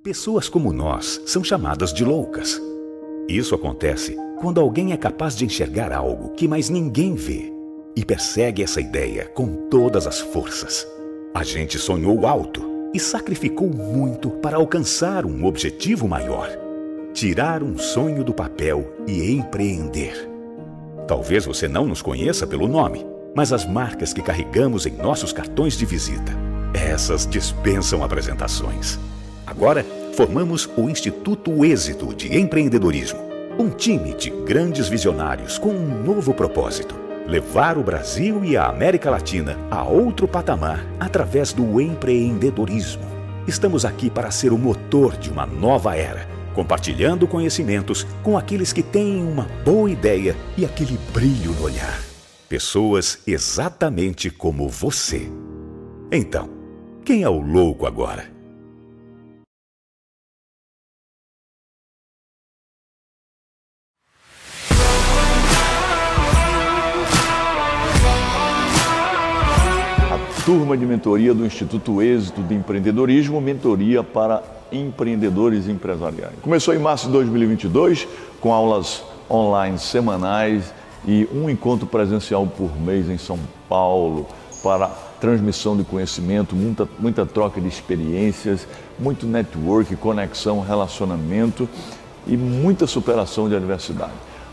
Pessoas como nós são chamadas de loucas. Isso acontece quando alguém é capaz de enxergar algo que mais ninguém vê e persegue essa ideia com todas as forças. A gente sonhou alto e sacrificou muito para alcançar um objetivo maior: tirar um sonho do papel e empreender. Talvez você não nos conheça pelo nome, mas as marcas que carregamos em nossos cartões de visita, essas dispensam apresentações. Agora, formamos o Instituto Êxito de Empreendedorismo, um time de grandes visionários com um novo propósito: levar o Brasil e a América Latina a outro patamar através do empreendedorismo. Estamos aqui para ser o motor de uma nova era, compartilhando conhecimentos com aqueles que têm uma boa ideia e aquele brilho no olhar. Pessoas exatamente como você. Então, quem é o louco agora? Turma de mentoria do Instituto Êxito de Empreendedorismo, mentoria para empreendedores empresariais. Começou em março de 2022, com aulas online semanais e um encontro presencial por mês em São Paulo, para transmissão de conhecimento, muita troca de experiências, muito network, conexão, relacionamento e muita superação de adversidade,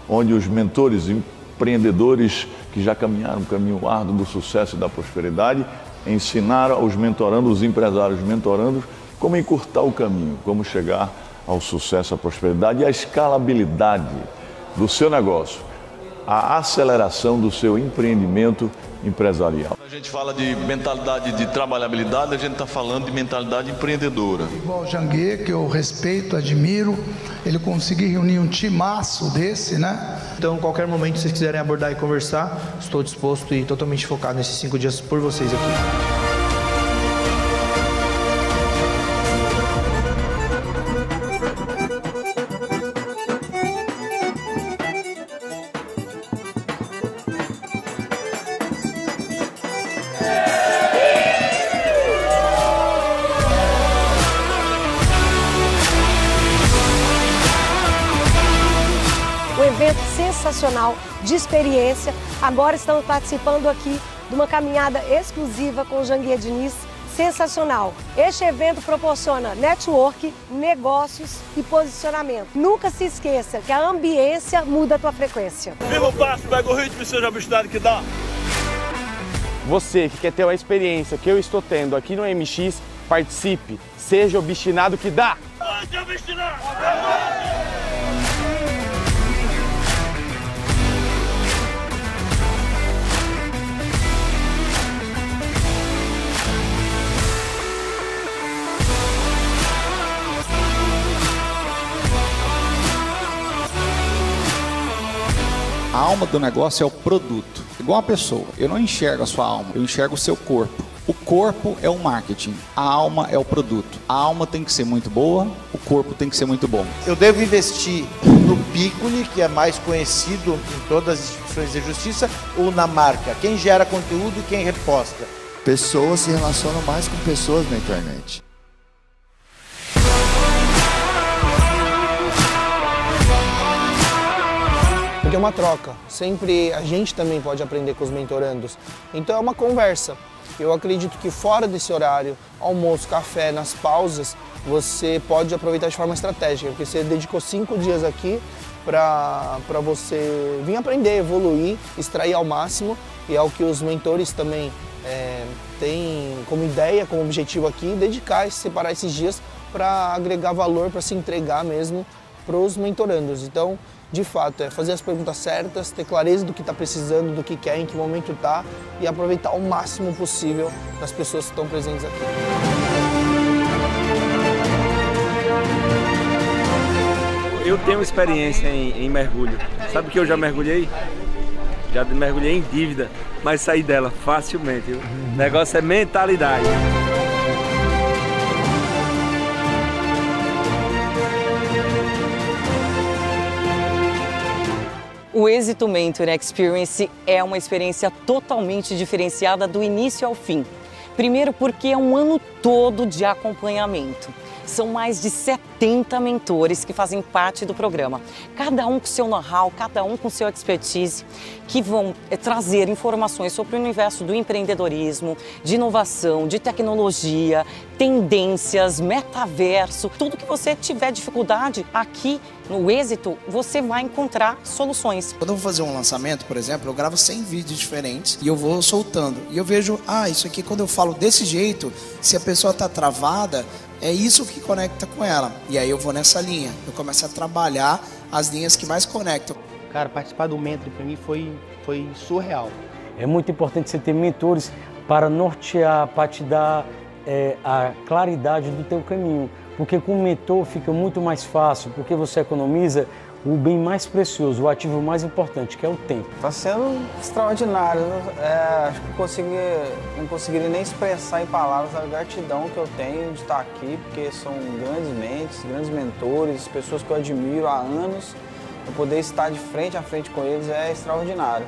onde os mentores empreendedores que já caminharam um caminho árduo do sucesso e da prosperidade ensinaram aos mentorandos, os empresários mentorandos, como encurtar o caminho, como chegar ao sucesso, à prosperidade e à escalabilidade do seu negócio, a aceleração do seu empreendimento empresarial. A gente fala de mentalidade de trabalhabilidade, a gente está falando de mentalidade empreendedora. Igual o Janguier, que eu respeito, admiro, ele conseguiu reunir um timaço desse, né? Então, qualquer momento que vocês quiserem abordar e conversar, estou disposto e totalmente focado nesses 5 dias por vocês aqui. Um evento sensacional, de experiência. Agora estamos participando aqui de uma caminhada exclusiva com o Janguier Diniz, sensacional. Este evento proporciona network, negócios e posicionamento. Nunca se esqueça que a ambiência muda a tua frequência. Viva o passo, pega o ritmo e seja a velocidade que dá. Você que quer ter uma experiência que eu estou tendo aqui no MX, participe, seja obstinado que dá! Pode obstinar! A alma do negócio é o produto. Igual uma pessoa, eu não enxergo a sua alma, eu enxergo o seu corpo. O corpo é o marketing, a alma é o produto. A alma tem que ser muito boa, o corpo tem que ser muito bom. Eu devo investir no Piccoli, que é mais conhecido em todas as instituições de justiça, ou na marca? Quem gera conteúdo e quem reposta? Pessoas se relacionam mais com pessoas na internet. Porque é uma troca, sempre a gente também pode aprender com os mentorandos. Então é uma conversa. Eu acredito que fora desse horário, almoço, café, nas pausas, você pode aproveitar de forma estratégica, porque você dedicou 5 dias aqui para você vir aprender, evoluir, extrair ao máximo, e é o que os mentores também têm como ideia, como objetivo aqui, dedicar, separar esses dias para agregar valor, para se entregar mesmo para os mentorandos. Então, de fato, é fazer as perguntas certas, ter clareza do que está precisando, do que quer, em que momento está e aproveitar o máximo possível das pessoas que estão presentes aqui. Eu tenho experiência em mergulho. Sabe que eu já mergulhei? Já mergulhei em dívida, mas saí dela facilmente. O negócio é mentalidade. O Êxito Mentor Experience é uma experiência totalmente diferenciada do início ao fim. Primeiro porque é um ano todo de acompanhamento. São mais de 70 mentores que fazem parte do programa. Cada um com seu know-how, cada um com seu expertise, que vão trazer informações sobre o universo do empreendedorismo, de inovação, de tecnologia, tendências, metaverso, tudo que você tiver dificuldade aqui no Êxito, você vai encontrar soluções. Quando eu vou fazer um lançamento, por exemplo, eu gravo 100 vídeos diferentes e eu vou soltando. E eu vejo, isso aqui quando eu falo desse jeito, se a pessoa está travada, é isso que conecta com ela. E aí eu vou nessa linha, eu começo a trabalhar as linhas que mais conectam. Cara, participar do Mentor para mim foi surreal. É muito importante você ter mentores para nortear, para te dar a claridade do teu caminho. Porque com o mentor fica muito mais fácil, porque você economiza o bem mais precioso, o ativo mais importante, que é o tempo. Está sendo extraordinário. Acho que não conseguiria nem expressar em palavras a gratidão que eu tenho de estar aqui, porque são grandes mentes, grandes mentores, pessoas que eu admiro há anos. Eu poder estar de frente a frente com eles é extraordinário.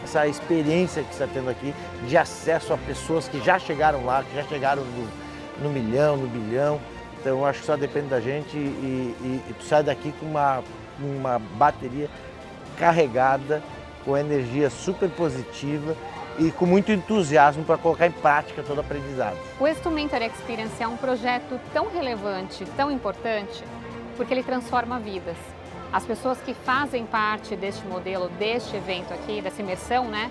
Essa experiência que você está tendo aqui de acesso a pessoas que já chegaram lá, que já chegaram no milhão, no bilhão. Então eu acho que só depende da gente e tu sai daqui com uma bateria carregada, com energia super positiva e com muito entusiasmo para colocar em prática todo o aprendizado. O Êxito Mentor Experience é um projeto tão relevante, tão importante, porque ele transforma vidas. As pessoas que fazem parte deste modelo, deste evento aqui, dessa imersão, né?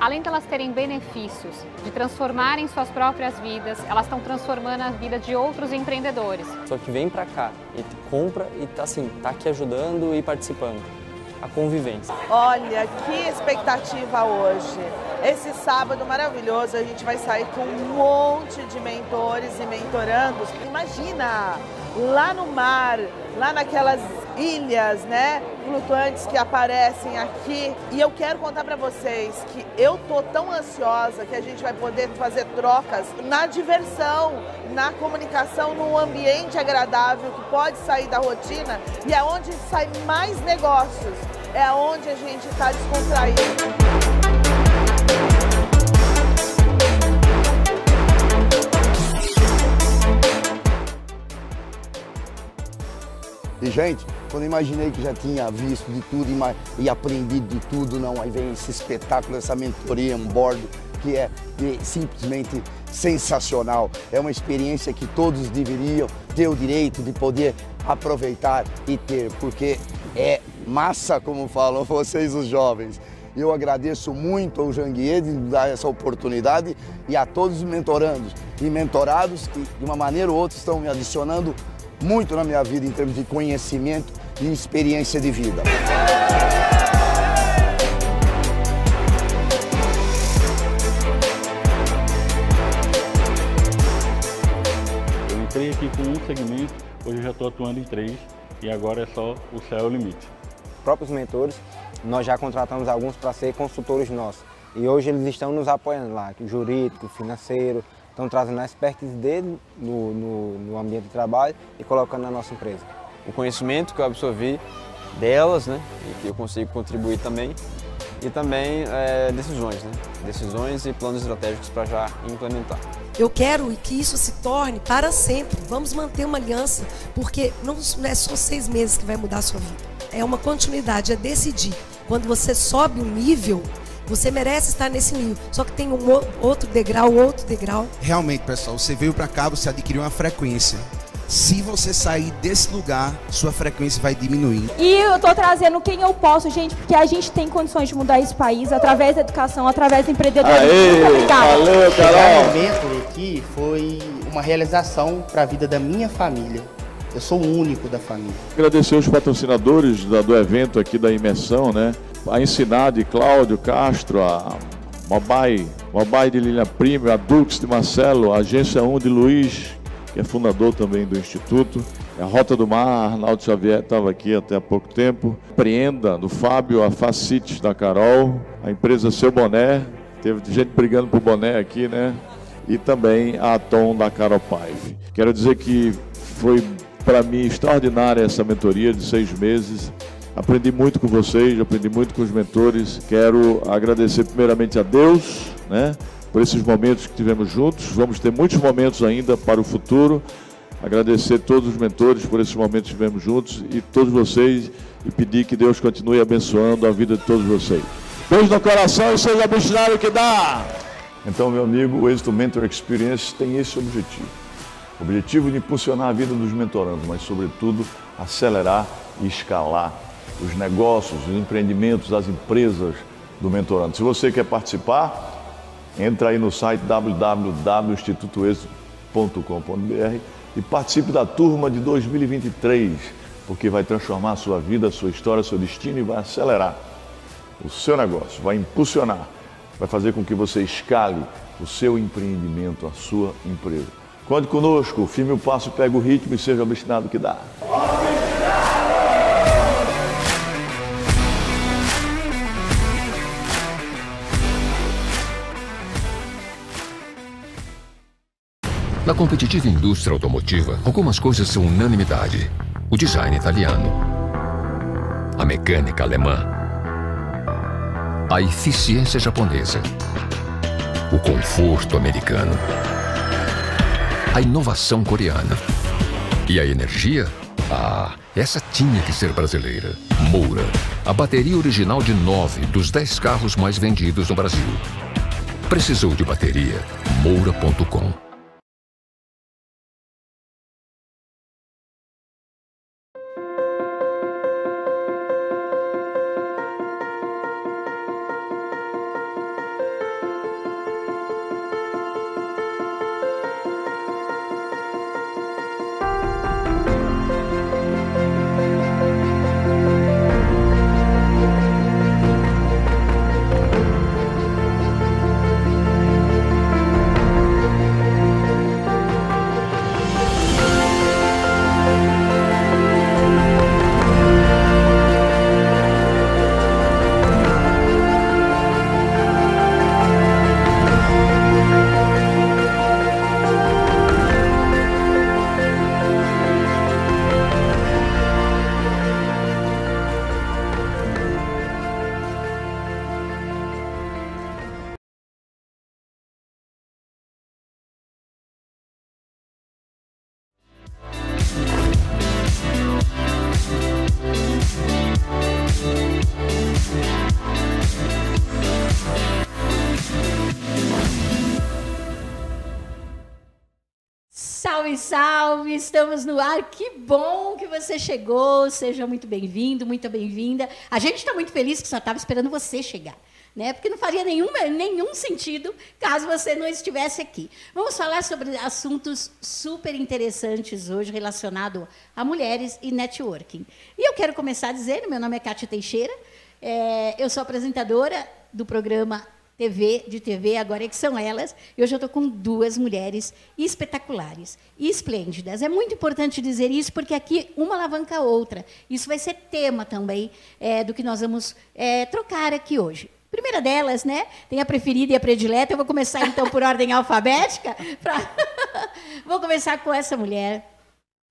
Além de elas terem benefícios de transformarem suas próprias vidas, elas estão transformando a vida de outros empreendedores. Só que vem pra cá e compra e tá aqui ajudando e participando. A convivência. Olha, que expectativa hoje. Esse sábado maravilhoso, a gente vai sair com um monte de mentores e mentorandos. Imagina, lá no mar, lá naquelas ilhas, né, flutuantes que aparecem aqui. E eu quero contar para vocês que eu tô tão ansiosa que a gente vai poder fazer trocas na diversão, na comunicação, num ambiente agradável que pode sair da rotina e é onde sai mais negócios, é onde a gente está descontraído. E, gente, quando eu imaginei que já tinha visto de tudo e aprendido de tudo, não, aí vem esse espetáculo, essa mentoria on board, que é simplesmente sensacional. É uma experiência que todos deveriam ter o direito de poder aproveitar e ter, porque é massa, como falam vocês, os jovens. Eu agradeço muito ao Janguier de dar essa oportunidade e a todos os mentorandos e mentorados que, de uma maneira ou outra, estão me adicionando muito na minha vida em termos de conhecimento e experiência de vida. Eu entrei aqui com um segmento, hoje eu já estou atuando em 3 e agora é só o céu é o limite. Próprios mentores, nós já contratamos alguns para ser consultores nossos e hoje eles estão nos apoiando lá, jurídico, financeiro. Estão trazendo a expertise dele no ambiente de trabalho e colocando na nossa empresa. O conhecimento que eu absorvi delas, né, e que eu consigo contribuir também, e também decisões, né, decisões e planos estratégicos para já implementar. Eu quero que isso se torne para sempre. Vamos manter uma aliança, porque não é só 6 meses que vai mudar a sua vida. É uma continuidade, é decidir. Quando você sobe um nível, você merece estar nesse nível, só que tem um outro degrau. Realmente, pessoal, você veio para cá, você adquiriu uma frequência. Se você sair desse lugar, sua frequência vai diminuir. E eu tô trazendo quem eu posso, gente, porque a gente tem condições de mudar esse país através da educação, através do empreendedorismo. Valeu, Carol! O momento aqui foi uma realização para a vida da minha família. Eu sou o único da família. Agradecer os patrocinadores do evento aqui da imersão, né? A Ensinar de Cláudio Castro, a Mobai de Lilian Prime, a Dux de Marcelo, a Agência 1 de Luiz, que é fundador também do Instituto, a Rota do Mar, Arnaldo Xavier estava aqui até há pouco tempo, Preenda do Fábio, a Facite da Carol, a empresa Seu Boné, teve gente brigando por boné aqui, né? E também a Atom da Carol Paive. Quero dizer que foi para mim extraordinária essa mentoria de 6 meses. Aprendi muito com vocês, aprendi muito com os mentores. Quero agradecer primeiramente a Deus, né, por esses momentos que tivemos juntos. Vamos ter muitos momentos ainda para o futuro. agradecer todos os mentores por esses momentos que tivemos juntos e todos vocês e pedir que Deus continue abençoando a vida de todos vocês. Beijo no coração e seja obstinado que dá! Então, meu amigo, o Êxito Mentor Experience tem esse objetivo. O objetivo de impulsionar a vida dos mentorandos, mas, sobretudo, acelerar e escalar os negócios, os empreendimentos, as empresas do mentorando. Se você quer participar, entra aí no site www.institutoexito.com.br e participe da turma de 2023, porque vai transformar a sua vida, a sua história, seu destino e vai acelerar o seu negócio, vai impulsionar, vai fazer com que você escale o seu empreendimento, a sua empresa. Conte conosco, firme o passo, pega o ritmo e seja obstinado que dá. Na competitiva indústria automotiva, algumas coisas são unanimidade. O design italiano, a mecânica alemã, a eficiência japonesa, o conforto americano, a inovação coreana e a energia? Ah, essa tinha que ser brasileira. Moura, a bateria original de 9 dos 10 carros mais vendidos no Brasil. Precisou de bateria? Moura.com. Salve, salve! Estamos no ar. Que bom que você chegou. Seja muito bem-vindo, muito bem-vinda. A gente está muito feliz que só estava esperando você chegar, né? Porque não faria nenhum sentido caso você não estivesse aqui. Vamos falar sobre assuntos super interessantes hoje relacionados a mulheres e networking. E eu quero começar dizendo, meu nome é Kátia Teixeira, eu sou apresentadora do programa TV, agora é que são elas, e hoje eu estou com duas mulheres espetaculares e esplêndidas. É muito importante dizer isso, porque aqui uma alavanca a outra. Isso vai ser tema também do que nós vamos trocar aqui hoje. A primeira delas, né, tem a preferida e a predileta. Eu vou começar, então, por ordem alfabética. Vou começar com essa mulher.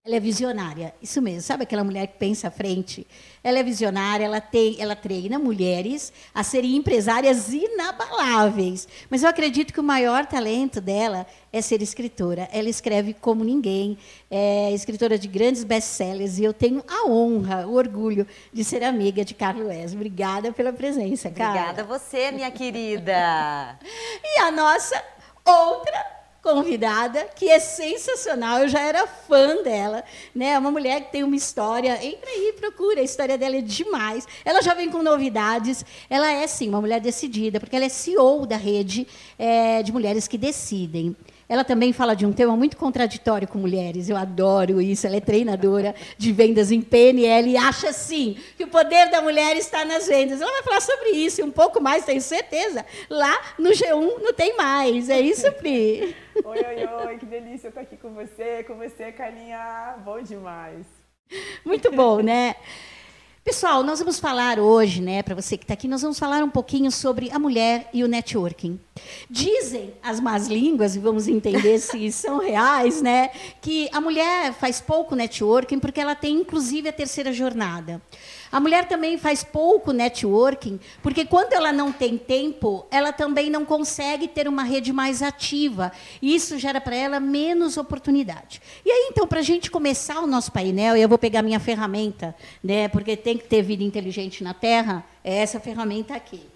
Ela é visionária, isso mesmo. Sabe aquela mulher que pensa à frente? Ela é visionária, ela treina mulheres a serem empresárias inabaláveis. Mas eu acredito que o maior talento dela é ser escritora. Ela escreve como ninguém, é escritora de grandes best-sellers, e eu tenho a honra, o orgulho de ser amiga de Carla Wes. Obrigada pela presença, Carla. Obrigada a você, minha querida. E a nossa outra convidada, que é sensacional, eu já era fã dela, né? É uma mulher que tem uma história, entra aí, procura, a história dela é demais. Ela já vem com novidades, ela é, sim, uma mulher decidida, porque ela é CEO da rede de mulheres que decidem. Ela também fala de um tema muito contraditório com mulheres, eu adoro isso, ela é treinadora de vendas em PNL e acha, sim, que o poder da mulher está nas vendas. Ela vai falar sobre isso e um pouco mais, tenho certeza. Lá no G1 não tem mais, é isso, Pri? Oi, que delícia estar aqui com você, Carlinha, bom demais. Muito bom, né? Pessoal, nós vamos falar hoje, né, para você que está aqui, nós vamos falar um pouquinho sobre a mulher e o networking. Dizem as más línguas, e vamos entender se são reais, né, que a mulher faz pouco networking porque ela tem, inclusive, a terceira jornada. A mulher também faz pouco networking, porque quando ela não tem tempo, ela também não consegue ter uma rede mais ativa. E isso gera para ela menos oportunidade. E aí, então, para a gente começar o nosso painel, eu vou pegar minha ferramenta, né, porque tem que ter vida inteligente na Terra, é essa ferramenta aqui.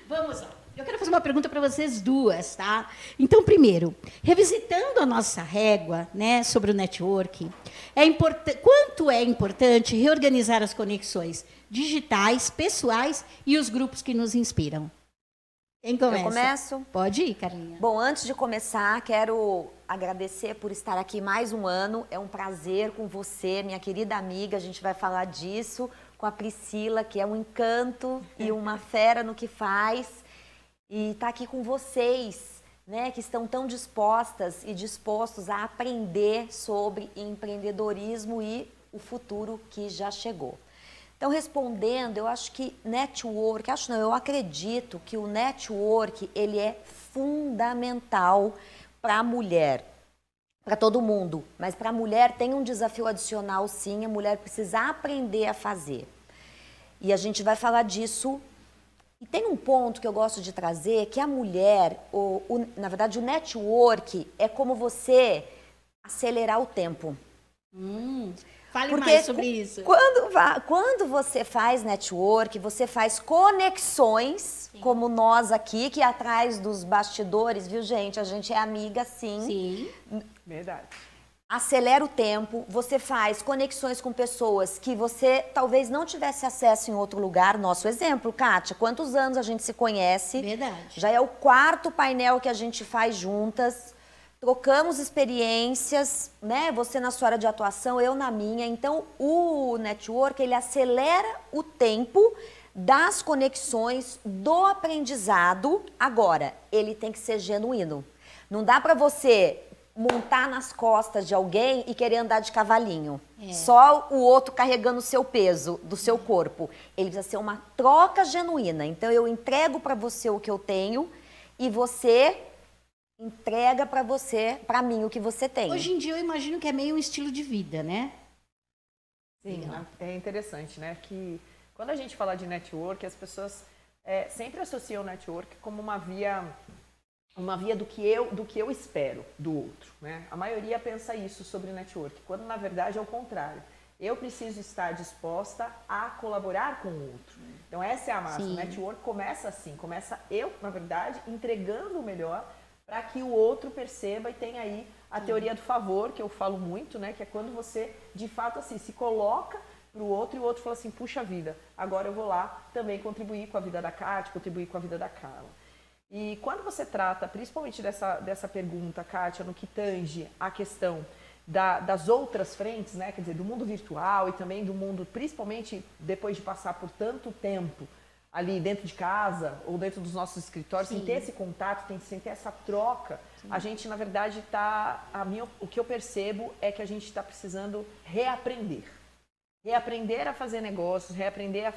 Vamos lá. Eu quero fazer uma pergunta para vocês duas, tá? Então, primeiro, revisitando a nossa régua, né, sobre o network, quanto é importante reorganizar as conexões digitais, pessoais e os grupos que nos inspiram? Quem começa? Eu começo? Pode ir, Carlinha. Bom, antes de começar, quero agradecer por estar aqui mais um ano. É um prazer com você, minha querida amiga. A gente vai falar disso com a Priscila, que é um encanto e uma fera no que faz. E estar aqui com vocês, né, que estão tão dispostas e dispostos a aprender sobre empreendedorismo e o futuro que já chegou. Então, respondendo, eu acho que network, eu acredito que o network, ele é fundamental para a mulher, para todo mundo. Mas para a mulher tem um desafio adicional, sim, a mulher precisa aprender a fazer. E a gente vai falar disso. E tem um ponto que eu gosto de trazer, que a mulher, na verdade, o network é como você acelerar o tempo. Fale mais sobre isso. Quando você faz network, você faz conexões, sim, como nós aqui, que atrás dos bastidores, viu, gente? A gente é amiga, sim. Sim, verdade. Acelera o tempo, você faz conexões com pessoas que você talvez não tivesse acesso em outro lugar. Nosso exemplo, Kátia, quantos anos a gente se conhece? Verdade. Já é o 4º painel que a gente faz juntas. Trocamos experiências, né? Você na sua área de atuação, eu na minha. Então, o network, ele acelera o tempo das conexões, do aprendizado. Agora, ele tem que ser genuíno. Não dá para você montar nas costas de alguém e querer andar de cavalinho. Só o outro carregando o seu peso, do seu corpo. Ele precisa ser uma troca genuína. Então, eu entrego para você o que eu tenho e você entrega para mim o que você tem. Hoje em dia, eu imagino que é meio um estilo de vida, né? Sim, é interessante, né? Que quando a gente fala de network, as pessoas sempre associam o network como uma via do que eu espero do outro, né? A maioria pensa isso sobre network, quando na verdade é o contrário. Eu preciso estar disposta a colaborar com o outro. Então essa é a massa. Sim. O network começa assim, começa eu, na verdade, entregando o melhor para que o outro perceba e tenha aí a teoria do favor, que eu falo muito, né? Que é quando você, de fato, assim, se coloca para o outro e o outro fala assim, puxa vida, agora eu vou lá também contribuir com a vida da Kátia, contribuir com a vida da Carla. E quando você trata, principalmente dessa pergunta, Kátia, no que tange a questão das outras frentes, né? Quer dizer, do mundo virtual e também do mundo, principalmente depois de passar por tanto tempo ali dentro de casa ou dentro dos nossos escritórios, sem ter esse contato, sem ter essa troca, a gente, na verdade, o que eu percebo é que a gente está precisando reaprender. Reaprender a fazer negócios, reaprender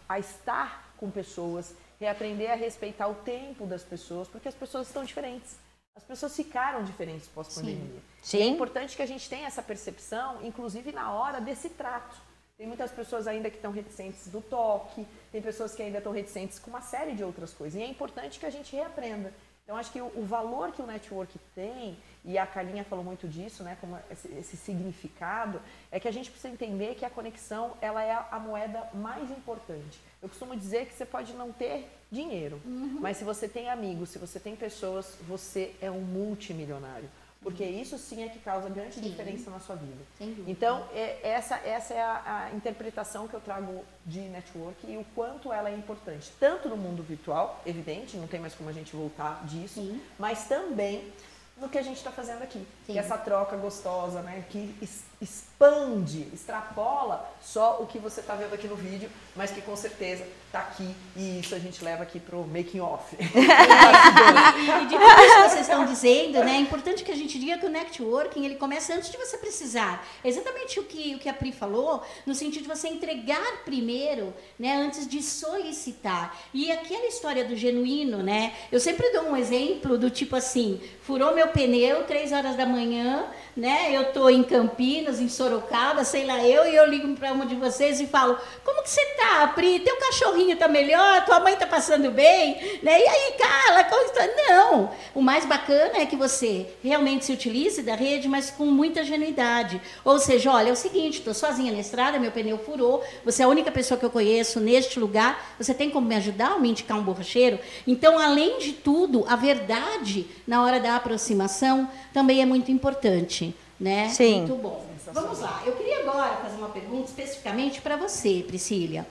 a estar com pessoas, reaprender a respeitar o tempo das pessoas, porque as pessoas estão diferentes. As pessoas ficaram diferentes pós-pandemia. Sim. E é importante que a gente tenha essa percepção, inclusive na hora desse trato. Tem muitas pessoas ainda que estão reticentes do toque, tem pessoas que ainda estão reticentes com uma série de outras coisas. E é importante que a gente reaprenda. Então, acho que o valor que o network tem, e a Carlinha falou muito disso, né, como esse significado, é que a gente precisa entender que a conexão ela é a moeda mais importante. Eu costumo dizer que você pode não ter dinheiro, mas se você tem amigos, se você tem pessoas, você é um multimilionário. Porque isso sim é que causa grande diferença na sua vida. Então, essa é a interpretação que eu trago de network e o quanto ela é importante. Tanto no mundo virtual, evidente, não tem mais como a gente voltar disso, mas também no que a gente está fazendo aqui. Que é essa troca gostosa, né? Que expande, extrapola só o que você está vendo aqui no vídeo, mas que com certeza está aqui e isso a gente leva aqui para o making off. E de tudo isso que vocês estão dizendo, né, é importante que a gente diga que o networking ele começa antes de você precisar. É exatamente o que a Pri falou, no sentido de você entregar primeiro, né, antes de solicitar. E aquela história do genuíno, né, eu sempre dou um exemplo do tipo assim, furou meu pneu 3 horas da manhã, né, eu tô em Campinas, amigas em Sorocaba, sei lá, e eu ligo para uma de vocês e falo, como que você tá, Pri? Teu cachorrinho tá melhor? Tua mãe tá passando bem? Né? E aí, Carla, como está? Não, o mais bacana é que você realmente se utilize da rede, mas com muita genuidade. Ou seja, olha, é o seguinte, estou sozinha na estrada, meu pneu furou, você é a única pessoa que eu conheço neste lugar, você tem como me ajudar ou me indicar um borracheiro? Então, além de tudo, a verdade na hora da aproximação também é muito importante, né? Sim. Muito bom. Vamos lá. Eu queria agora fazer uma pergunta especificamente para você, Priscila.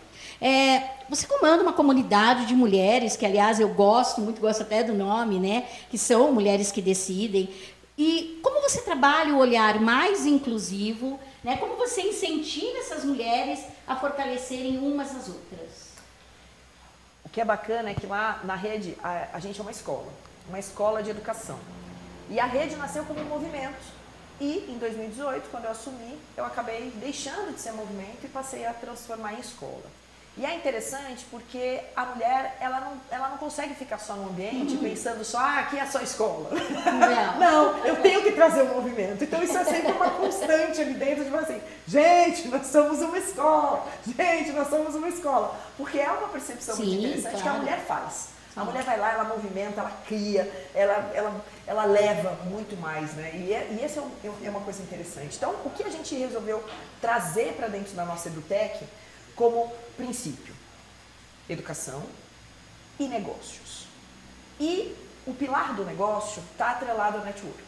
Você comanda uma comunidade de mulheres, que, aliás, eu gosto muito, gosto até do nome, né? Que são mulheres que decidem. E como você trabalha o olhar mais inclusivo, né? Como você incentiva essas mulheres a fortalecerem umas às outras? O que é bacana é que lá na rede a gente é uma escola de educação. E a rede nasceu como um movimento. E em 2018, quando eu assumi, eu acabei deixando de ser movimento e passei a transformar em escola. E é interessante porque a mulher, ela não consegue ficar só no ambiente pensando só, aqui é só escola. Não, eu tenho que trazer um movimento. Então isso é sempre uma constante ali dentro de você. Assim, gente, nós somos uma escola. Gente, nós somos uma escola. Porque é uma percepção muito interessante que a mulher faz. A mulher vai lá, ela movimenta, ela cria, ela leva muito mais, né? E essa é uma coisa interessante. Então, o que a gente resolveu trazer para dentro da nossa EduTech como princípio? Educação e negócios. E o pilar do negócio está atrelado ao networking.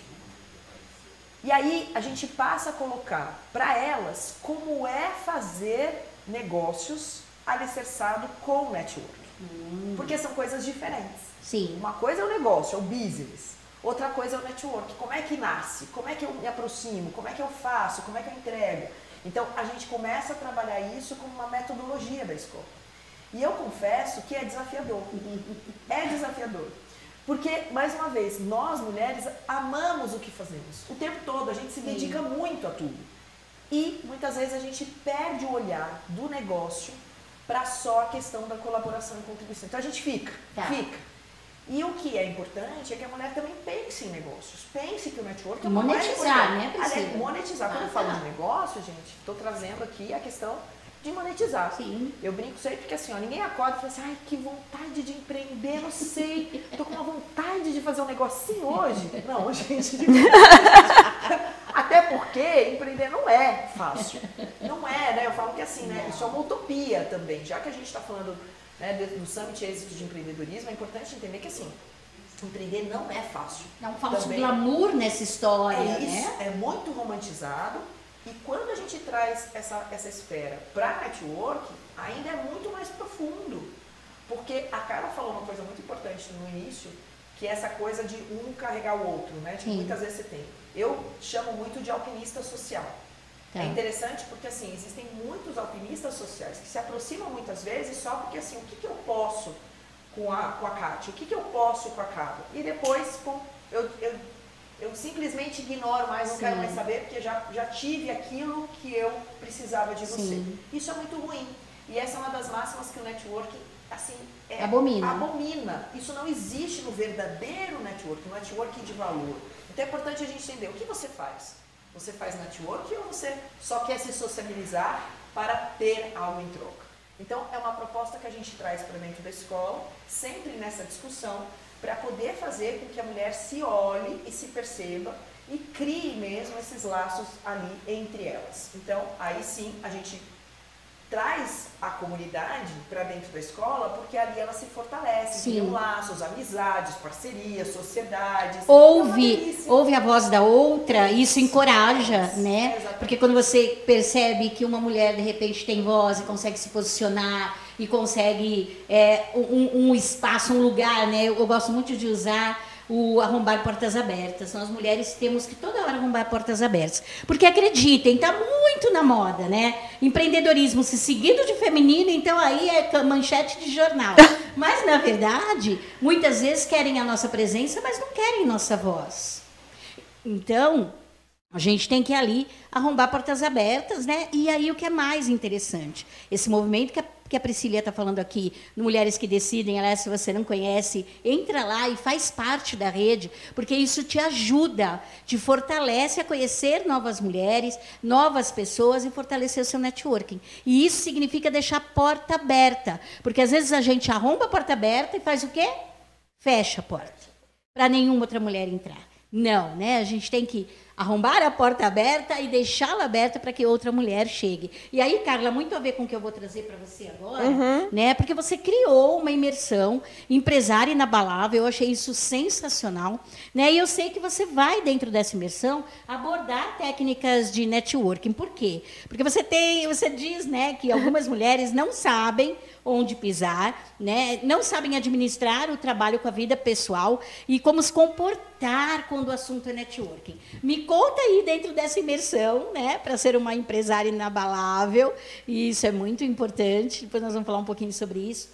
E aí a gente passa a colocar para elas como é fazer negócios alicerçado com o networking. Porque são coisas diferentes. Sim. Uma coisa é o negócio, é o business. Outra coisa é o network. Como é que nasce? Como é que eu me aproximo? Como é que eu faço? Como é que eu entrego? Então, a gente começa a trabalhar isso como uma metodologia da escola. E eu confesso que é desafiador. É desafiador. Porque, mais uma vez, nós mulheres amamos o que fazemos. O tempo todo, a gente se dedica muito a tudo. E, muitas vezes, a gente perde o olhar do negócio para só a questão da colaboração e contribuição. Então a gente fica. E o que é importante é que a mulher também pense em negócios. Pense que o network é uma monetizar, né, Priscila? Monetizar. Quando eu falo de negócio, gente, estou trazendo aqui a questão de monetizar. Sim. Eu brinco sempre porque assim, ó, ninguém acorda e fala assim, ai, que vontade de empreender, não sei, tô com uma vontade de fazer um negocinho hoje. Não, gente, de verdade. Até porque empreender não é fácil. Não é, né? Eu falo que assim, né? Isso é uma utopia também. Já que a gente está falando, né, do Summit Êxito de Empreendedorismo, é importante entender que assim, empreender não é fácil. Não um falso glamour nessa história, né? É muito romantizado. E quando a gente traz essa esfera para network, ainda é muito mais profundo. Porque a Carla falou uma coisa muito importante no início, que é essa coisa de um carregar o outro, né? Que muitas vezes você tem. Eu chamo muito de alpinista social. É interessante porque, assim, existem muitos alpinistas sociais que se aproximam muitas vezes só porque, assim, o que eu posso com a Kátia? O que eu posso com a Carla? E depois, eu simplesmente ignoro mais, não quero mais saber, porque já tive aquilo que eu precisava de você. Isso é muito ruim. E essa é uma das máximas que o networking, assim, abomina. Isso não existe no verdadeiro networking, no networking de valor. Então é importante a gente entender o que você faz. Você faz networking ou você só quer se sociabilizar para ter algo em troca? Então é uma proposta que a gente traz para dentro da escola, sempre nessa discussão, para poder fazer com que a mulher se olhe e se perceba e crie mesmo esses laços ali entre elas. Então, aí sim, a gente traz a comunidade para dentro da escola, porque ali ela se fortalece, criam laços, amizades, parcerias, sociedades. Ouve a voz da outra, isso encoraja, né? Exatamente. Porque quando você percebe que uma mulher, de repente, tem voz e consegue se posicionar, e consegue um espaço, um lugar, né? Eu gosto muito de usar o arrombar portas abertas. Nós mulheres temos que toda hora arrombar portas abertas. Porque acreditem, está muito na moda, né? Empreendedorismo se seguido de feminino, então aí é manchete de jornal. Mas, na verdade, muitas vezes querem a nossa presença, mas não querem nossa voz. Então, a gente tem que ali arrombar portas abertas, né? E aí o que é mais interessante? Esse movimento que que a Priscila está falando aqui, no Mulheres que Decidem, aliás, se você não conhece, entra lá e faz parte da rede, porque isso te ajuda, te fortalece a conhecer novas mulheres, novas pessoas e fortalecer o seu networking. E isso significa deixar a porta aberta, porque às vezes a gente arromba a porta aberta e faz o quê? Fecha a porta, para nenhuma outra mulher entrar. Não, né? A gente tem que arrombar a porta aberta e deixá-la aberta para que outra mulher chegue. E aí, Carla, muito a ver com o que eu vou trazer para você agora, né? Porque você criou uma imersão empresária inabalável, eu achei isso sensacional, né? E eu sei que você vai, dentro dessa imersão, abordar técnicas de networking. Por quê? Porque você diz, né, que algumas mulheres não sabem onde pisar, né? Não sabem administrar o trabalho com a vida pessoal e como se comportar quando o assunto é networking. Me conta aí dentro dessa imersão, né, para ser uma empresária inabalável, e isso é muito importante, depois nós vamos falar um pouquinho sobre isso.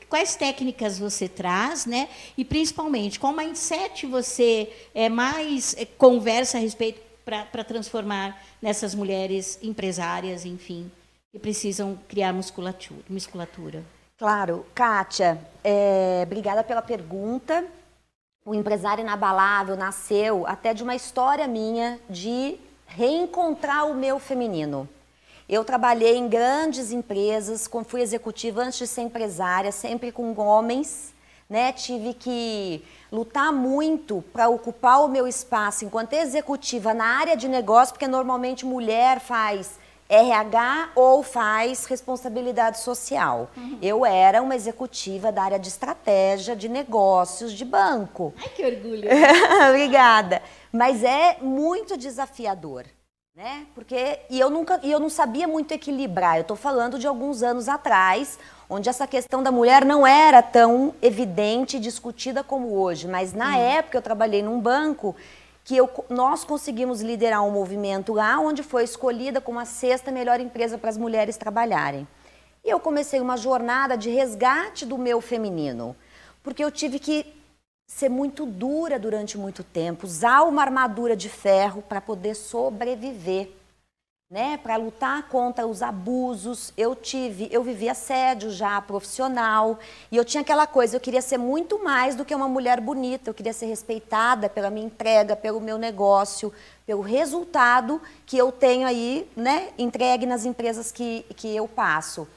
Quais técnicas você traz, né? E principalmente, qual mindset você mais conversa a respeito para transformar nessas mulheres empresárias, enfim, que precisam criar musculatura. Claro. Kátia, obrigada pela pergunta. O Empresário Inabalável nasceu até de uma história minha de reencontrar o meu feminino. Eu trabalhei em grandes empresas, fui executiva antes de ser empresária, sempre com homens, né? Tive que lutar muito para ocupar o meu espaço enquanto executiva na área de negócio, porque normalmente mulher faz RH ou faz responsabilidade social. Eu era uma executiva da área de estratégia, de negócios, de banco. Ai, que orgulho! Obrigada. Mas é muito desafiador, né? Porque eu não sabia muito equilibrar. Eu estou falando de alguns anos atrás, onde essa questão da mulher não era tão evidente e discutida como hoje. Mas na época eu trabalhei num banco que nós conseguimos liderar um movimento lá, onde foi escolhida como a 6ª melhor empresa para as mulheres trabalharem. E eu comecei uma jornada de resgate do meu feminino, porque eu tive que ser muito dura durante muito tempo, usar uma armadura de ferro para poder sobreviver, né? Para lutar contra os abusos. Eu vivi assédio já profissional, e eu tinha aquela coisa, eu queria ser muito mais do que uma mulher bonita, eu queria ser respeitada pela minha entrega, pelo meu negócio, pelo resultado que eu tenho aí, né, entregue nas empresas que eu passo.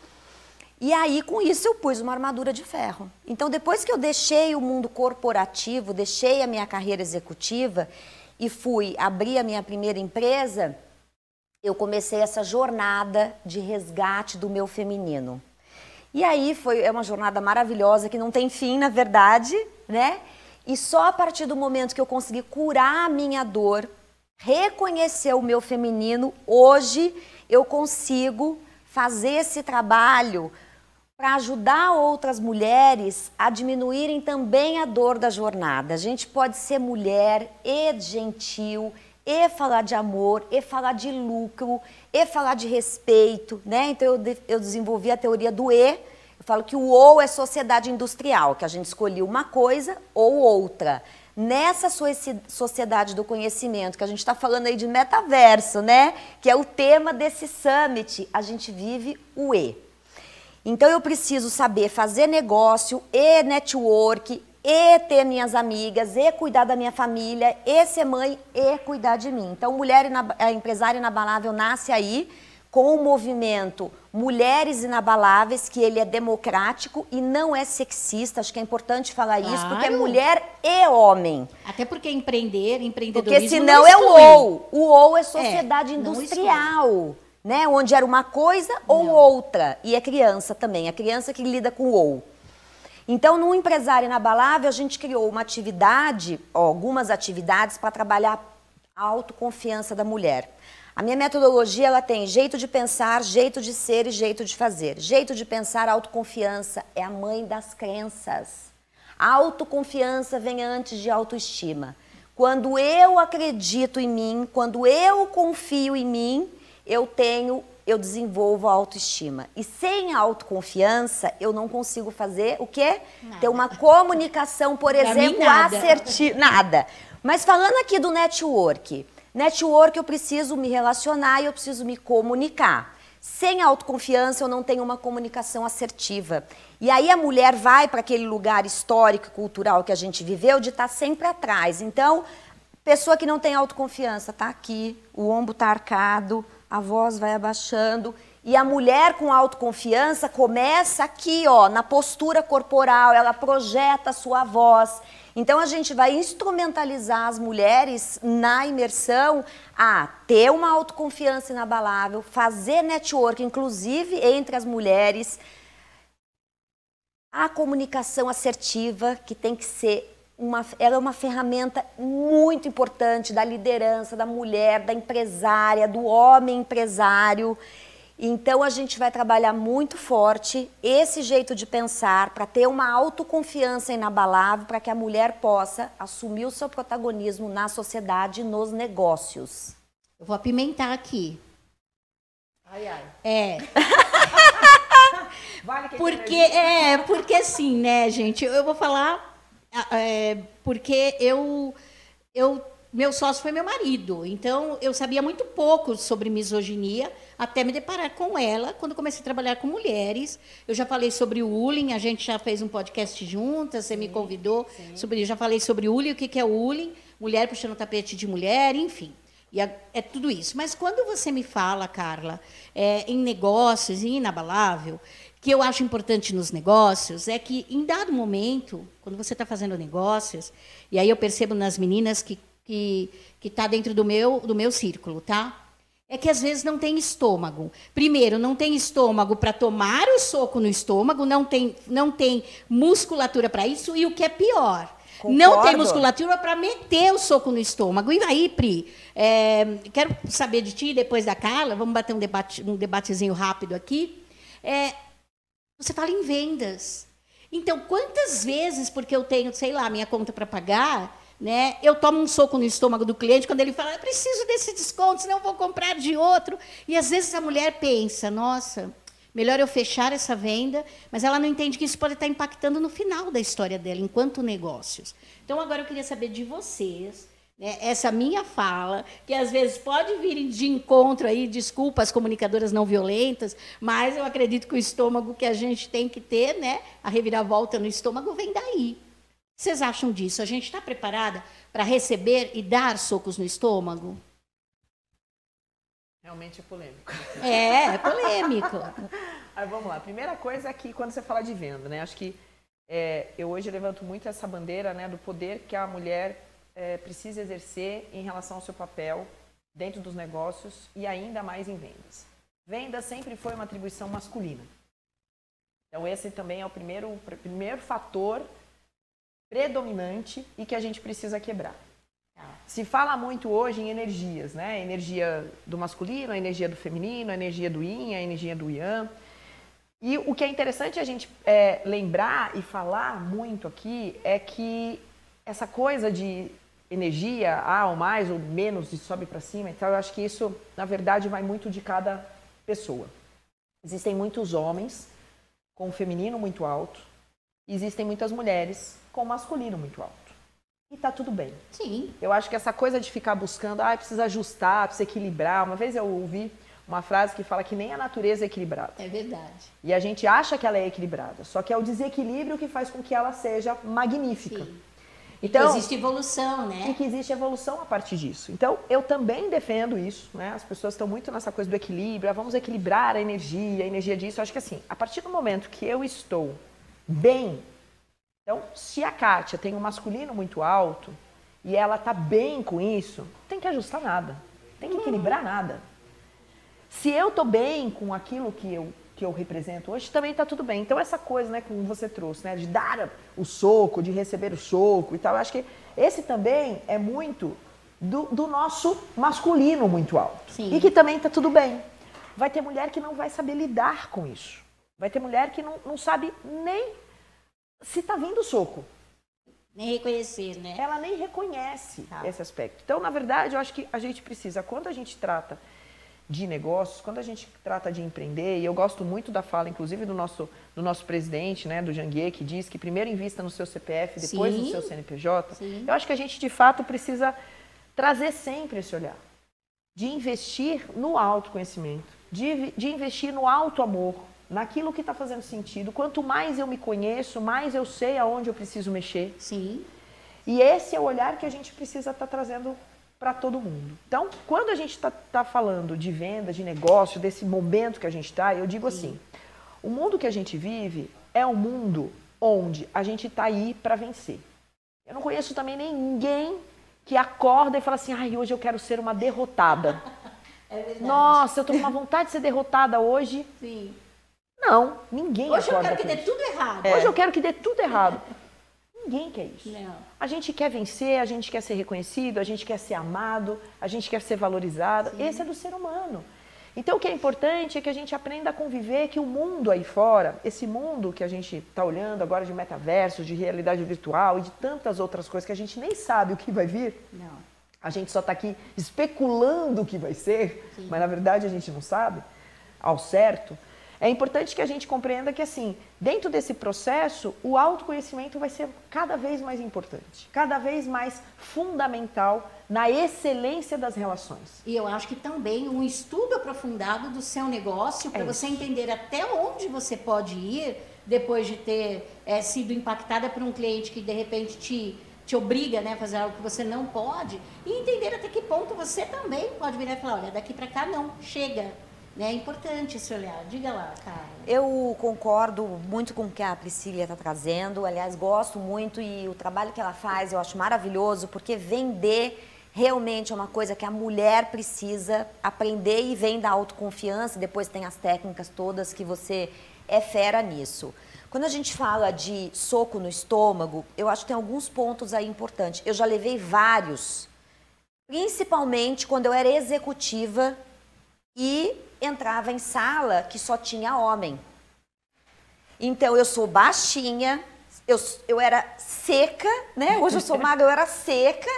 E aí, com isso, eu pus uma armadura de ferro. Então, depois que eu deixei o mundo corporativo, deixei a minha carreira executiva e fui abrir a minha primeira empresa, eu comecei essa jornada de resgate do meu feminino. E aí é uma jornada maravilhosa que não tem fim, na verdade, né? E só a partir do momento que eu consegui curar a minha dor, reconhecer o meu feminino, hoje eu consigo fazer esse trabalho para ajudar outras mulheres a diminuírem também a dor da jornada. A gente pode ser mulher e gentil, e falar de amor, e falar de lucro, e falar de respeito, né? Então eu desenvolvi a teoria do E. Eu falo que o ou é sociedade industrial, que a gente escolheu uma coisa ou outra. Nessa sociedade do conhecimento, que a gente está falando aí de metaverso, né? Que é o tema desse summit, a gente vive o E. Então eu preciso saber fazer negócio e network, e ter minhas amigas, e cuidar da minha família, e ser mãe, e cuidar de mim. Então, a Empresária Inabalável nasce aí com o movimento Mulheres Inabaláveis, que ele é democrático e não é sexista. Acho que é importante falar isso, porque é mulher e homem. Até porque empreendedorismo porque senão é o ou. O ou é sociedade industrial, né? Onde era uma coisa ou outra. E é criança também, a criança que lida com o ou. Então, no Empresário Inabalável, a gente criou uma atividade, algumas atividades para trabalhar a autoconfiança da mulher. A minha metodologia, ela tem jeito de pensar, jeito de ser e jeito de fazer. Jeito de pensar, autoconfiança é a mãe das crenças. A autoconfiança vem antes de autoestima. Quando eu acredito em mim, quando eu confio em mim, eu desenvolvo a autoestima. E sem autoconfiança, eu não consigo fazer o quê? Nada. Ter uma comunicação, por exemplo, assertiva. Nada. Mas falando aqui do network. Network, eu preciso me relacionar e eu preciso me comunicar. Sem autoconfiança, eu não tenho uma comunicação assertiva. E aí a mulher vai para aquele lugar histórico e cultural que a gente viveu de estar sempre atrás. Então, pessoa que não tem autoconfiança está aqui, o ombro está arcado, a voz vai abaixando. E a mulher com autoconfiança começa aqui, ó, na postura corporal, ela projeta a sua voz. Então, a gente vai instrumentalizar as mulheres na imersão a ter uma autoconfiança inabalável, fazer network, inclusive entre as mulheres, a comunicação assertiva, que tem que ser ela é uma ferramenta muito importante da liderança, da mulher, da empresária, do homem empresário. Então, a gente vai trabalhar muito forte esse jeito de pensar para ter uma autoconfiança inabalável, para que a mulher possa assumir o seu protagonismo na sociedade e nos negócios. Eu vou apimentar aqui. Ai, ai. É. Vale que porque assim, né, gente, eu vou falar porque meu sócio foi meu marido, então eu sabia muito pouco sobre misoginia, até me deparar com ela, quando comecei a trabalhar com mulheres. Eu já falei sobre o bullying, a gente já fez um podcast juntas, você me convidou, eu já falei sobre o bullying, o que é o bullying, mulher puxando o tapete de mulher, enfim. E é tudo isso. Mas quando você me fala, Carla, em negócios, em inabalável, que eu acho importante nos negócios é que, em dado momento, quando você está fazendo negócios, e aí eu percebo nas meninas que está dentro do meu círculo, tá? É que às vezes não tem estômago. Primeiro, não tem estômago para tomar o soco no estômago, não tem musculatura para isso, e o que é pior, concordo, não tem musculatura para meter o soco no estômago. E aí, Pri, quero saber de ti, depois da Carla, vamos bater um debatezinho rápido aqui. Você fala em vendas. Então, quantas vezes, porque eu tenho, sei lá, minha conta para pagar, né, eu tomo um soco no estômago do cliente quando ele fala, eu preciso desse desconto, senão eu vou comprar de outro. E às vezes a mulher pensa, nossa, melhor eu fechar essa venda, mas ela não entende que isso pode estar impactando no final da história dela, enquanto negócios. Então, agora eu queria saber de vocês, né, essa minha fala, que às vezes pode vir de encontro aí, desculpa as comunicadoras não violentas, mas eu acredito que o estômago que a gente tem que ter, né, a reviravolta no estômago vem daí. O que vocês acham disso? A gente está preparada para receber e dar socos no estômago? Realmente é polêmico. É polêmico. Aí, vamos lá. Primeira coisa é que quando você fala de venda, né? Acho que eu hoje levanto muito essa bandeira, né, do poder que a mulher precisa exercer em relação ao seu papel dentro dos negócios e ainda mais em vendas. Venda sempre foi uma atribuição masculina. Então, esse também é o primeiro fator predominante e que a gente precisa quebrar. Se fala muito hoje em energias, né? Energia do masculino, a energia do feminino, a energia do yin, a energia do yang. E o que é interessante a gente lembrar e falar muito aqui é que essa coisa de energia, ou mais ou menos, de sobe para cima, então eu acho que isso, na verdade, vai muito de cada pessoa. Existem muitos homens com o feminino muito alto, existem muitas mulheres com o masculino muito alto. E tá tudo bem. Sim. Eu acho que essa coisa de ficar buscando, precisa ajustar, precisa equilibrar. Uma vez eu ouvi uma frase que fala que nem a natureza é equilibrada. É verdade. E a gente acha que ela é equilibrada, só que é o desequilíbrio que faz com que ela seja magnífica. Sim. Então, existe evolução, né? E que existe evolução a partir disso. Então, eu também defendo isso, né? As pessoas estão muito nessa coisa do equilíbrio, vamos equilibrar a energia disso. Eu acho que assim, a partir do momento que eu estou bem, então, se a Kátia tem um masculino muito alto e ela está bem com isso, não tem que ajustar nada, tem que equilibrar nada. Se eu estou bem com aquilo que eu represento hoje, também está tudo bem. Então, essa coisa, né, como você trouxe, né, de dar o soco, de receber o soco e tal, eu acho que esse também é muito do nosso masculino muito alto. Sim. E que também está tudo bem. Vai ter mulher que não vai saber lidar com isso. Vai ter mulher que não sabe nem se está vindo o soco. Nem reconhecer, né? Ela nem reconhece esse aspecto. Então, na verdade, eu acho que a gente precisa, quando a gente trata de negócios, quando a gente trata de empreender, e eu gosto muito da fala, inclusive, do nosso presidente, né, do Janguier, que diz que primeiro invista no seu CPF, depois no seu CNPJ. Sim. Eu acho que a gente, de fato, precisa trazer sempre esse olhar de investir no autoconhecimento, de investir no auto-amor, naquilo que está fazendo sentido. Quanto mais eu me conheço, mais eu sei aonde eu preciso mexer. Sim. E esse é o olhar que a gente precisa estar trazendo para todo mundo. Então, quando a gente está falando de venda, de negócio, desse momento que a gente está, eu digo assim, o mundo que a gente vive é um mundo onde a gente está aí para vencer. Eu não conheço também ninguém que acorda e fala assim, ai, hoje eu quero ser uma derrotada. É verdade. Nossa, eu tô com uma vontade de ser derrotada hoje. Sim. Não, ninguém Hoje eu acorda quero que com dê isso. tudo errado. Hoje eu quero que dê tudo errado. Ninguém quer isso. Não. A gente quer vencer, a gente quer ser reconhecido, a gente quer ser amado, a gente quer ser valorizado. Sim. Esse é do ser humano. Então o que é importante é que a gente aprenda a conviver, que o mundo aí fora, esse mundo que a gente está olhando agora de metaverso, de realidade virtual e de tantas outras coisas que a gente nem sabe o que vai vir. Não. A gente só está aqui especulando o que vai ser, Sim. mas na verdade a gente não sabe ao certo. É importante que a gente compreenda que, assim, dentro desse processo, o autoconhecimento vai ser cada vez mais importante, cada vez mais fundamental na excelência das relações. E eu acho que também um estudo aprofundado do seu negócio, para você entender até onde você pode ir depois de ter sido impactada por um cliente que, de repente, te obriga, né, a fazer algo que você não pode, e entender até que ponto você também pode virar e falar, olha, daqui para cá não, chega. É importante esse olhar. Diga lá, Carla. Eu concordo muito com o que a Priscila está trazendo. Aliás, gosto muito e o trabalho que ela faz eu acho maravilhoso, porque vender realmente é uma coisa que a mulher precisa aprender e vem da autoconfiança. Depois tem as técnicas todas que você é fera nisso. Quando a gente fala de soco no estômago, eu acho que tem alguns pontos aí importantes. Eu já levei vários, principalmente quando eu era executiva e entrava em sala que só tinha homem. Então, eu sou baixinha, eu era seca, né? Hoje eu sou magra, eu era seca.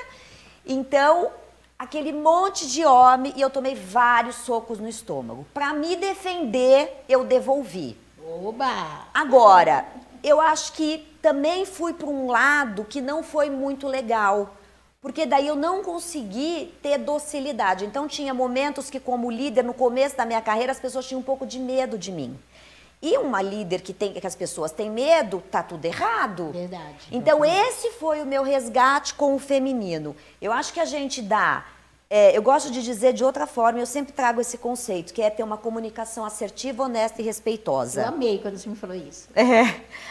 Então, aquele monte de homem e eu tomei vários socos no estômago. Para me defender, eu devolvi. Oba! Agora, eu acho que também fui para um lado que não foi muito legal. Porque daí eu não consegui ter docilidade. Então tinha momentos que, como líder, no começo da minha carreira, as pessoas tinham um pouco de medo de mim. E uma líder que as pessoas têm medo, tá tudo errado. Verdade. Então esse foi o meu resgate com o feminino. Eu acho que a gente dá... eu gosto de dizer de outra forma, eu sempre trago esse conceito, que é ter uma comunicação assertiva, honesta e respeitosa. Eu amei quando você me falou isso.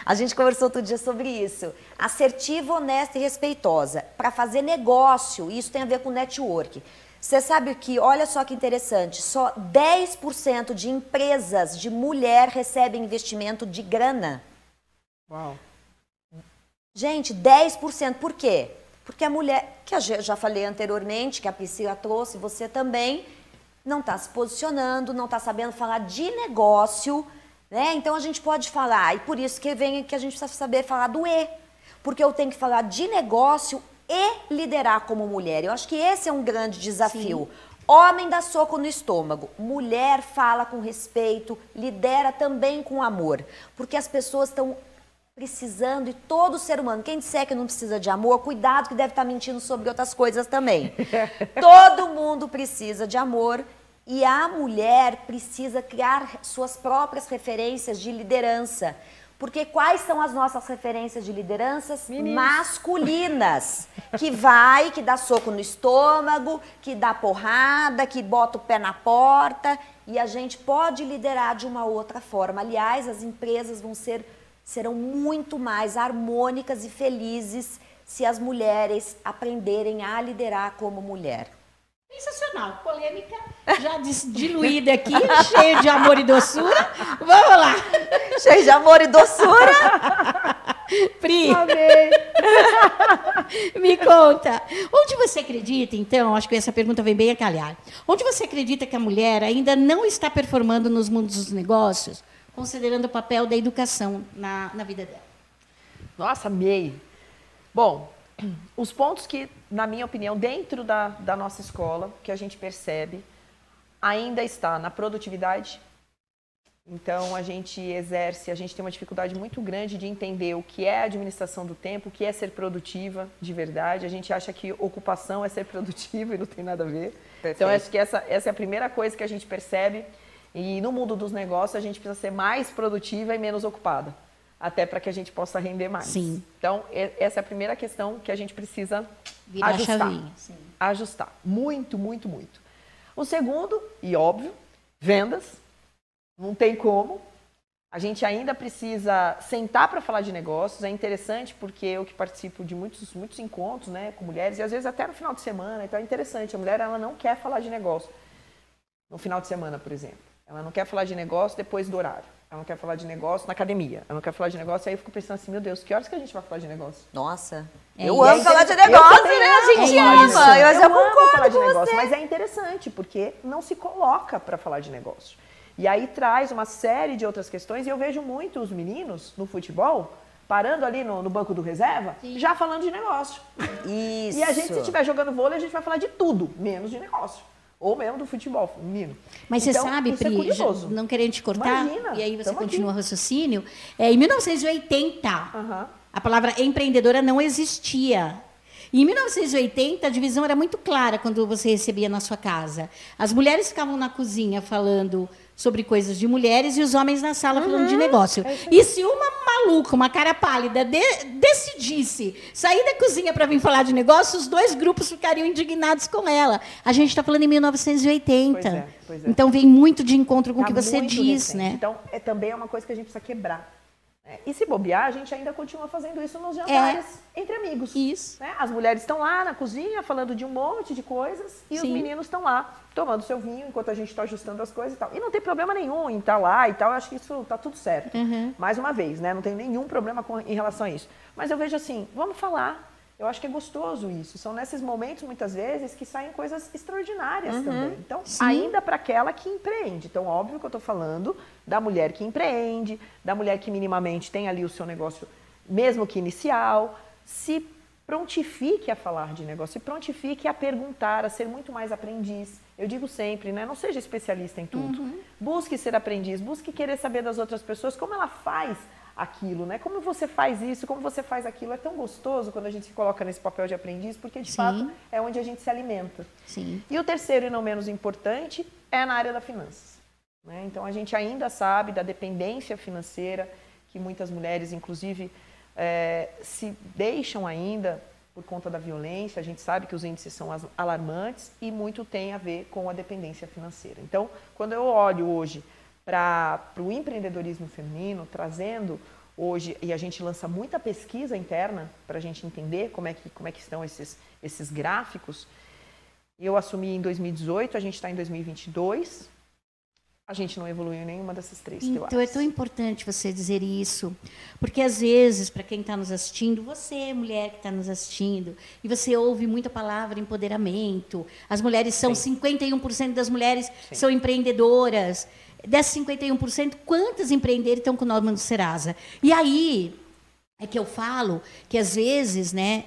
A gente conversou outro dia sobre isso. Assertiva, honesta e respeitosa. Para fazer negócio, isso tem a ver com network. Você sabe que, olha só que interessante, só 10% de empresas de mulher recebem investimento de grana. Uau. Gente, 10%. Por quê? Porque a mulher, que eu já falei anteriormente, que a Priscila trouxe, você também não está se posicionando, não está sabendo falar de negócio, né? Então a gente pode falar, e por isso que vem que a gente precisa saber falar do E. Porque eu tenho que falar de negócio e liderar como mulher. Eu acho que esse é um grande desafio. Sim. Homem dá soco no estômago, mulher fala com respeito, lidera também com amor. Porque as pessoas estão precisando, e todo ser humano, quem disser que não precisa de amor, cuidado que deve estar mentindo sobre outras coisas também. Todo mundo precisa de amor e a mulher precisa criar suas próprias referências de liderança. Porque quais são as nossas referências de lideranças? Masculinas. Que dá soco no estômago, que dá porrada, que bota o pé na porta. E a gente pode liderar de uma outra forma. Aliás, as empresas serão muito mais harmônicas e felizes se as mulheres aprenderem a liderar como mulher. Sensacional, polêmica já diluída aqui, cheio de amor e doçura. Vamos lá. Cheio de amor e doçura. Pri, me conta, onde você acredita, então, acho que essa pergunta vem bem a calhar, onde você acredita que a mulher ainda não está performando nos mundos dos negócios, considerando o papel da educação na vida dela? Nossa, amei. Bom, os pontos que, na minha opinião, dentro da nossa escola, que a gente percebe, ainda está na produtividade. Então, a gente tem uma dificuldade muito grande de entender o que é a administração do tempo, o que é ser produtiva de verdade. A gente acha que ocupação é ser produtivo e não tem nada a ver. Perfeito. Então, acho que essa é a primeira coisa que a gente percebe. E no mundo dos negócios, a gente precisa ser mais produtiva e menos ocupada, até para que a gente possa render mais. Sim. Então, essa é a primeira questão que a gente precisa virar ajustar. a chavinha. Sim. Ajustar. Muito, muito, muito. O segundo, e óbvio, vendas. Não tem como. A gente ainda precisa sentar para falar de negócios. É interessante porque eu que participo de muitos encontros, né, com mulheres, e às vezes até no final de semana, então é interessante. A mulher, ela não quer falar de negócio no final de semana, por exemplo. Ela não quer falar de negócio depois do horário. Ela não quer falar de negócio na academia. Ela não quer falar de negócio, aí eu fico pensando assim, meu Deus, que horas que a gente vai falar de negócio? Nossa, Eu amo falar de negócio, né? A gente ama. Eu concordo falar de com negócio, você. mas é interessante, porque não se coloca para falar de negócio. E aí traz uma série de outras questões, e eu vejo muito os meninos no futebol, parando ali no banco do reserva, já falando de negócio. Isso. E a gente, se estiver jogando vôlei, a gente vai falar de tudo, menos de negócio. Ou mesmo do futebol feminino. Mas então, você sabe, isso Pri, é curioso. não querendo te cortar, Imagina, e aí você tamo continua o aqui. raciocínio, em 1980, a palavra empreendedora não existia. E em 1980, a divisão era muito clara quando você recebia na sua casa. As mulheres ficavam na cozinha falando sobre coisas de mulheres e os homens na sala falando de negócio. E se uma maluca, uma cara pálida, decidisse sair da cozinha para vir falar de negócio, os dois grupos ficariam indignados com ela. A gente está falando em 1980. Pois é. Então, vem muito de encontro com o Tá que você muito diz, recente. né? Então, também é uma coisa que a gente precisa quebrar. E se bobear, a gente ainda continua fazendo isso nos jantares entre amigos. Isso. Né? As mulheres estão lá na cozinha falando de um monte de coisas e os meninos estão lá tomando seu vinho enquanto a gente está ajustando as coisas e tal. E não tem problema nenhum em estar lá e tal, eu acho que isso está tudo certo. Mais uma vez, né? Não tenho nenhum problema em relação a isso. Mas eu vejo assim, vamos falar. Eu acho que é gostoso isso. São nesses momentos, muitas vezes, que saem coisas extraordinárias também. Então, ainda para aquela que empreende. Então, óbvio que eu estou falando da mulher que empreende, da mulher que minimamente tem ali o seu negócio, mesmo que inicial, se prontifique a falar de negócio, se prontifique a perguntar, a ser muito mais aprendiz. Eu digo sempre, né? Não seja especialista em tudo. Busque ser aprendiz, busque querer saber das outras pessoas como ela faz aquilo, né? Como você faz isso, como você faz aquilo. É tão gostoso quando a gente se coloca nesse papel de aprendiz, porque de fato é onde a gente se alimenta. Sim. E o terceiro e não menos importante é na área da finanças. Né? Então a gente ainda sabe da dependência financeira que muitas mulheres, inclusive, se deixam ainda por conta da violência. A gente sabe que os índices são alarmantes e muito tem a ver com a dependência financeira. Então, quando eu olho hoje para o empreendedorismo feminino, trazendo hoje, e a gente lança muita pesquisa interna para a gente entender como é que estão esses gráficos. Eu assumi em 2018, a gente está em 2022, a gente não evoluiu em nenhuma dessas três Então, pilares. é tão importante você dizer isso, porque às vezes, para quem está nos assistindo, você, mulher que está nos assistindo, e você ouve muita palavra empoderamento, as mulheres são, 51% das mulheres são empreendedoras. Desses 51%, quantas empreendedoras estão com o nome do Serasa? E aí é que eu falo que, às vezes, né,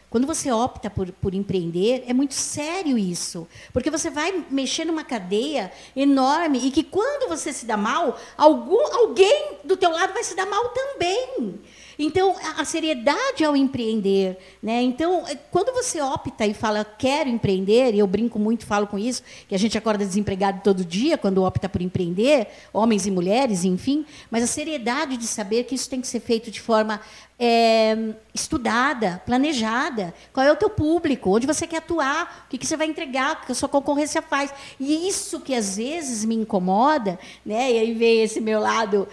quando você opta por empreender, é muito sério isso. Porque você vai mexer numa cadeia enorme e que, quando você se dá mal, alguém do teu lado vai se dar mal também. Então, a seriedade ao empreender, né? Então, quando você opta e fala, quero empreender, e eu brinco muito, falo com isso, que a gente acorda desempregado todo dia quando opta por empreender, homens e mulheres, enfim, mas a seriedade de saber que isso tem que ser feito de forma estudada, planejada. Qual é o teu público? Onde você quer atuar? O que você vai entregar? O que a sua concorrência faz? E isso que, às vezes, me incomoda, né? E aí vem esse meu lado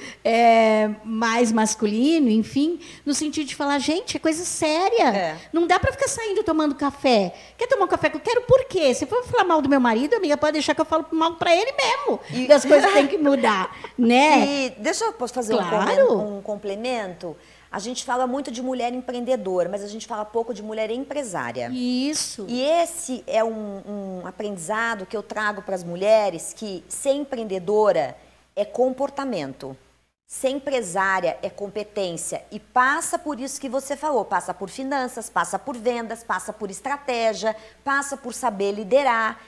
mais masculino, enfim, no sentido de falar, gente, é coisa séria. Não dá para ficar saindo tomando café. Quer tomar um café? Eu quero por quê? Se for falar mal do meu marido, amiga, pode deixar que eu falo mal para ele mesmo. E as coisas têm que mudar, né? E deixa eu fazer um complemento. A gente fala muito de mulher empreendedora, mas a gente fala pouco de mulher empresária. Isso. E esse é um aprendizado que eu trago para as mulheres, que ser empreendedora é comportamento. Ser empresária é competência e passa por isso que você falou, passa por finanças, passa por vendas, passa por estratégia, passa por saber liderar.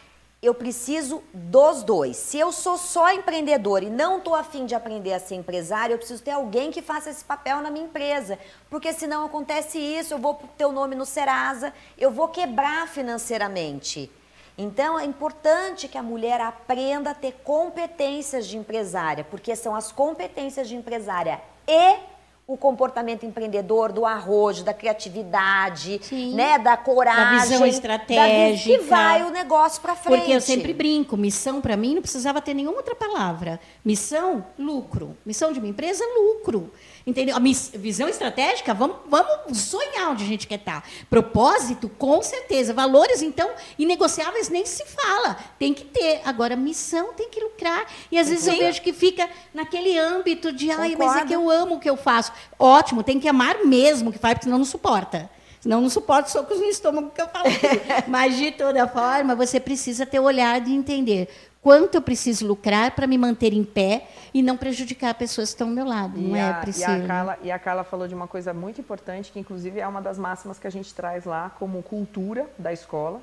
Eu preciso dos dois. Se eu sou só empreendedora e não estou a fim de aprender a ser empresária, eu preciso ter alguém que faça esse papel na minha empresa. Porque senão acontece isso, eu vou ter o nome no Serasa, eu vou quebrar financeiramente. Então, é importante que a mulher aprenda a ter competências de empresária, porque são as competências de empresária e o comportamento empreendedor, do arrojo, da criatividade, né, da coragem, da visão estratégica, que vai o negócio para frente. Porque eu sempre brinco, missão para mim não precisava ter nenhuma outra palavra. Missão, lucro. Missão de uma empresa, lucro. Entendeu? A visão estratégica, vamos sonhar onde a gente quer estar. Propósito, com certeza. Valores, então, inegociáveis nem se fala. Tem que ter. Agora, missão tem que lucrar. E às vezes eu vejo que fica naquele âmbito de, ai, mas é que eu amo o que eu faço. Ótimo, tem que amar mesmo o que faz, porque senão não suporta. Senão não suporta socos no estômago que eu falo aqui. Mas, de toda forma, você precisa ter o olhar de entender quanto eu preciso lucrar para me manter em pé e não prejudicar pessoas que estão ao meu lado. Não é, Priscila? E a Carla falou de uma coisa muito importante, que inclusive é uma das máximas que a gente traz lá como cultura da escola,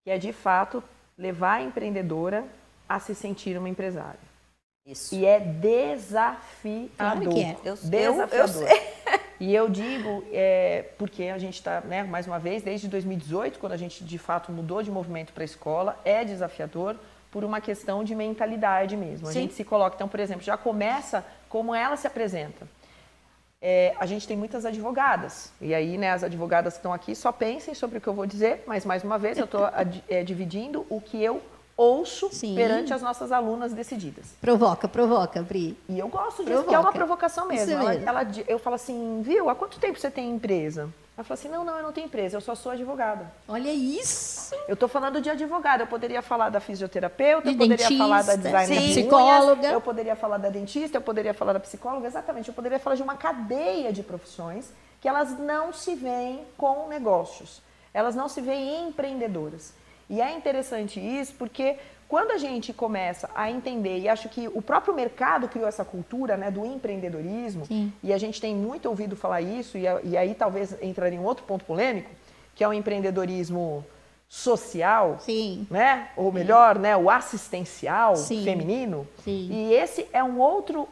que é, de fato, levar a empreendedora a se sentir uma empresária. Isso. E é desafiador. Claro que é. Desafiador. E eu digo, porque a gente está, né, mais uma vez, desde 2018, quando a gente, de fato, mudou de movimento para a escola, é desafiador por uma questão de mentalidade mesmo. A gente se coloca, então, por exemplo, já começa como ela se apresenta. A gente tem muitas advogadas, e aí, né, as advogadas que estão aqui só pensem sobre o que eu vou dizer, mas, mais uma vez, eu estou dividindo o que eu ouço perante as nossas alunas decididas. Provoca, Pri. E eu gosto disso, porque é uma provocação mesmo. Eu falo assim, viu, há quanto tempo você tem empresa? Ela fala assim, não, eu não tenho empresa, eu só sou advogada. Olha isso! Eu estou falando de advogada, eu poderia falar da fisioterapeuta, eu poderia falar da designer de psicóloga, eu poderia falar da dentista, eu poderia falar da psicóloga, exatamente, eu poderia falar de uma cadeia de profissões que elas não se veem com negócios, elas não se veem empreendedoras. E é interessante isso porque quando a gente começa a entender, e acho que o próprio mercado criou essa cultura, né, do empreendedorismo, e a gente tem muito ouvido falar isso, e aí talvez entraria em um outro ponto polêmico, que é o empreendedorismo social, né? Ou melhor, né, o assistencial feminino. E esse é um outro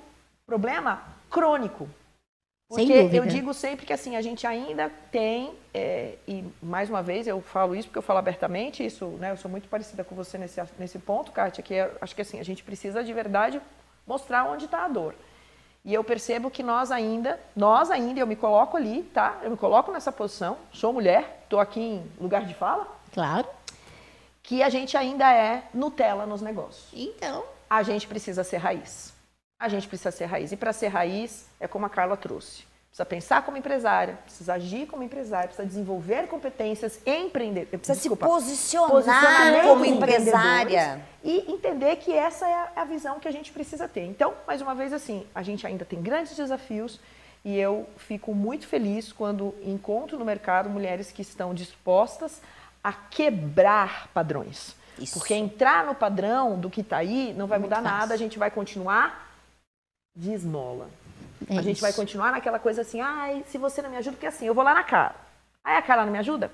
problema crônico. Porque eu digo sempre que assim, a gente ainda tem, e mais uma vez eu falo isso porque eu falo abertamente, isso, né, eu sou muito parecida com você nesse ponto, Kátia, que acho que assim, a gente precisa de verdade mostrar onde está a dor. E eu percebo que nós ainda, eu me coloco ali, tá? Eu me coloco nessa posição, sou mulher, estou aqui em lugar de fala. Claro. Que a gente ainda é Nutella nos negócios. Então. A gente precisa ser raiz. A gente precisa ser raiz. E para ser raiz, é como a Carla trouxe. Precisa pensar como empresária, precisa agir como empresária, precisa desenvolver competências, empreender. Precisa se posicionar como empresária. E entender que essa é a visão que a gente precisa ter. Então, mais uma vez, assim, a gente ainda tem grandes desafios e eu fico muito feliz quando encontro no mercado mulheres que estão dispostas a quebrar padrões. Isso. Porque entrar no padrão do que está aí não vai mudar nada, a gente vai continuar de esmola. A gente vai continuar naquela coisa assim, ai, se você não me ajuda, porque assim, eu vou lá na cara. Aí a cara não me ajuda?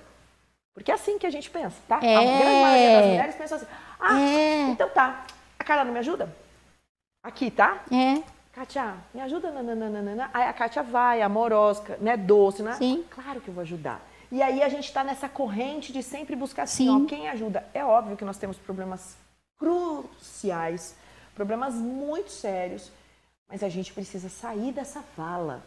Porque é assim que a gente pensa, tá? A grande maioria das mulheres pensa assim, então tá, a cara não me ajuda? Aqui, tá? Kátia, me ajuda, nananana. Aí a Kátia vai, amorosa, né, doce, né? Sim. Claro que eu vou ajudar. E aí a gente tá nessa corrente de sempre buscar assim, ó, quem ajuda. É óbvio que nós temos problemas cruciais, problemas muito sérios, mas a gente precisa sair dessa vala.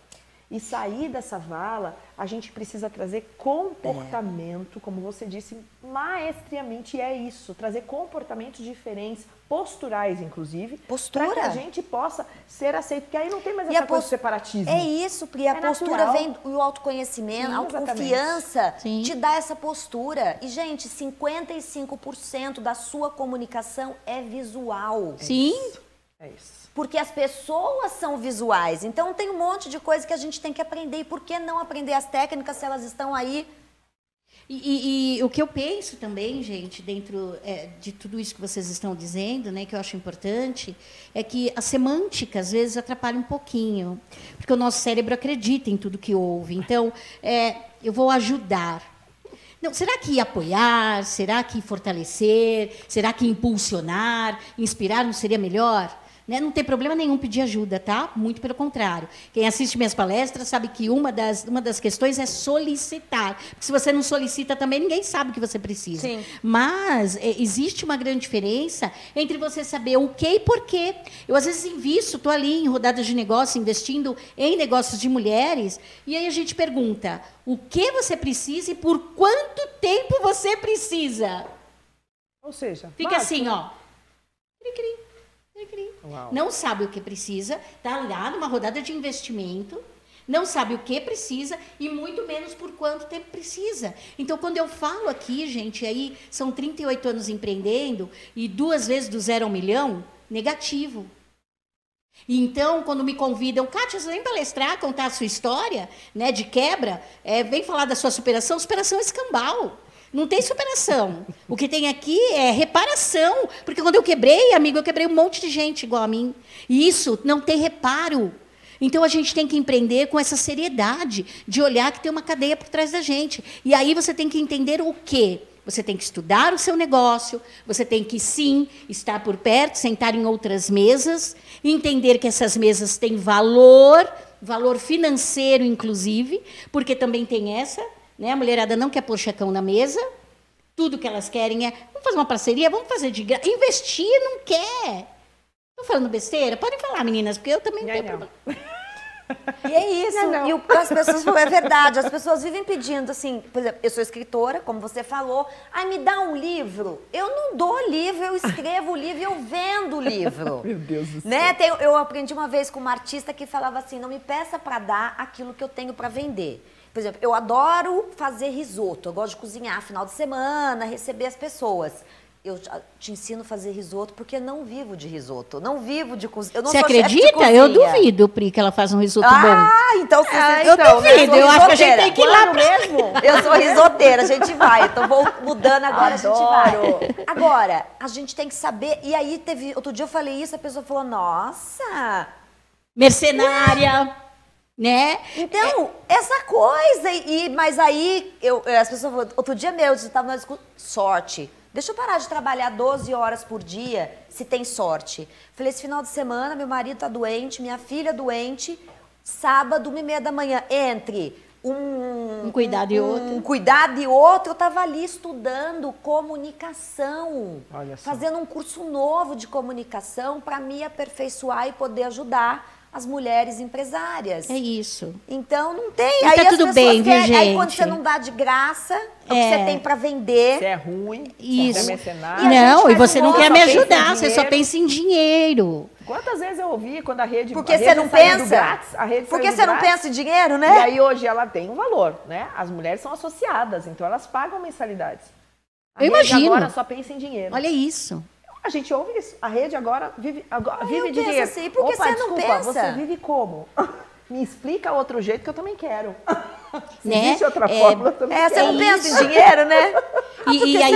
E sair dessa vala, a gente precisa trazer comportamento, como você disse, maestriamente, e é isso. Trazer comportamentos diferentes, posturais, inclusive. Para que a gente possa ser aceito. Porque aí não tem mais essa coisa de separatismo. É isso, Pri. A postura vem do autoconhecimento, a autoconfiança te dá essa postura. E, gente, 55% da sua comunicação é visual. É isso. Porque as pessoas são visuais. Então, tem um monte de coisa que a gente tem que aprender. E por que não aprender as técnicas se elas estão aí? E o que eu penso também, gente, dentro de tudo isso que vocês estão dizendo, né, que eu acho importante, é que a semântica, às vezes, atrapalha um pouquinho. Porque o nosso cérebro acredita em tudo que ouve. Então, eu vou ajudar. Não, será que apoiar? Será que fortalecer? Será que impulsionar? Inspirar não seria melhor? né? Não tem problema nenhum pedir ajuda, tá? Muito pelo contrário. Quem assiste minhas palestras sabe que uma das questões é solicitar. Porque se você não solicita também, ninguém sabe o que você precisa. Sim. Mas existe uma grande diferença entre você saber o que e por quê. Eu, às vezes, invisto, estou ali em rodadas de negócio, investindo em negócios de mulheres, e aí a gente pergunta, o que você precisa e por quanto tempo você precisa? Ou seja, fica assim, ó. Cri-cri. Uau. Não sabe o que precisa, está lá numa rodada de investimento, não sabe o que precisa e muito menos por quanto tempo precisa. Então, quando eu falo aqui, gente, aí são 38 anos empreendendo e 2 vezes do 0 ao 1 milhão, negativo. Então, quando me convidam, Kátia, você vem palestrar, contar a sua história, né, de quebra, vem falar da sua superação é escambau. Não tem superação. O que tem aqui é reparação. Porque quando eu quebrei, amigo, eu quebrei um monte de gente igual a mim. E isso não tem reparo. Então, a gente tem que empreender com essa seriedade de olhar que tem uma cadeia por trás da gente. E aí você tem que entender o quê? Você tem que estudar o seu negócio, você tem que, sim, estar por perto, sentar em outras mesas, entender que essas mesas têm valor financeiro, inclusive, porque também tem essa... Né? A mulherada não quer pôr checão na mesa, tudo que elas querem é, vamos fazer uma parceria, vamos fazer de graça. Investir não quer. Estou falando besteira? Podem falar, meninas, porque eu também não tenho problema. E é isso. E o que as pessoas falam é verdade. As pessoas vivem pedindo, assim, por exemplo, eu sou escritora, como você falou, me dá um livro. Eu não dou livro, eu escrevo o livro, eu vendo o livro. Meu Deus do céu. Né? Eu aprendi uma vez com uma artista que falava assim, não me peça para dar aquilo que eu tenho para vender. Por exemplo, eu adoro fazer risoto, eu gosto de cozinhar final de semana, receber as pessoas. Eu te ensino a fazer risoto porque não vivo de risoto, não vivo de cozinha. Você acredita? Eu duvido, Pri, que ela faz um risoto bom. Então eu duvido, eu acho que a gente tem que ir lá mesmo. Eu sou risoteira, a gente vai. Então vou mudando agora, a gente vai. Agora, a gente tem que saber. E aí teve. Outro dia eu falei isso, a pessoa falou, nossa! Mercenária! Né? Então, essa coisa, mas aí, as pessoas falam, outro dia eu estava na sorte. Deixa eu parar de trabalhar 12 horas por dia, se tem sorte. Falei, esse final de semana, meu marido está doente, minha filha doente, sábado, 1h30 da manhã, entre um cuidado e outro. Um cuidado e outro, eu estava ali estudando comunicação. Olha só. Fazendo um curso novo de comunicação para me aperfeiçoar e poder ajudar as mulheres empresárias. É isso. Então, não tem. E aí tá as tudo pessoas bem, viu, querem, gente? Aí quando você não dá de graça, o que você tem para vender. Você é ruim, isso. você é mercenário. Não, e você não quer me pensa em ajudar, você só dinheiro. pensa em dinheiro. Quantas vezes eu ouvi quando a rede... Porque a rede você não saiu do pensa? grátis, a rede Porque saiu do você não grátis, pensa em dinheiro, né? E aí hoje ela tem um valor, né? As mulheres são associadas, então elas pagam mensalidades. A Eu rede imagino. agora só pensa em dinheiro. Olha isso. A gente ouve isso. A rede agora vive de penso dinheiro. assim, por que Opa, você não desculpa, pensa? Você vive como? Me explica outro jeito que eu também quero. Se Né? existe outra forma, eu também quero. Você não pensa em dinheiro, né? E aí,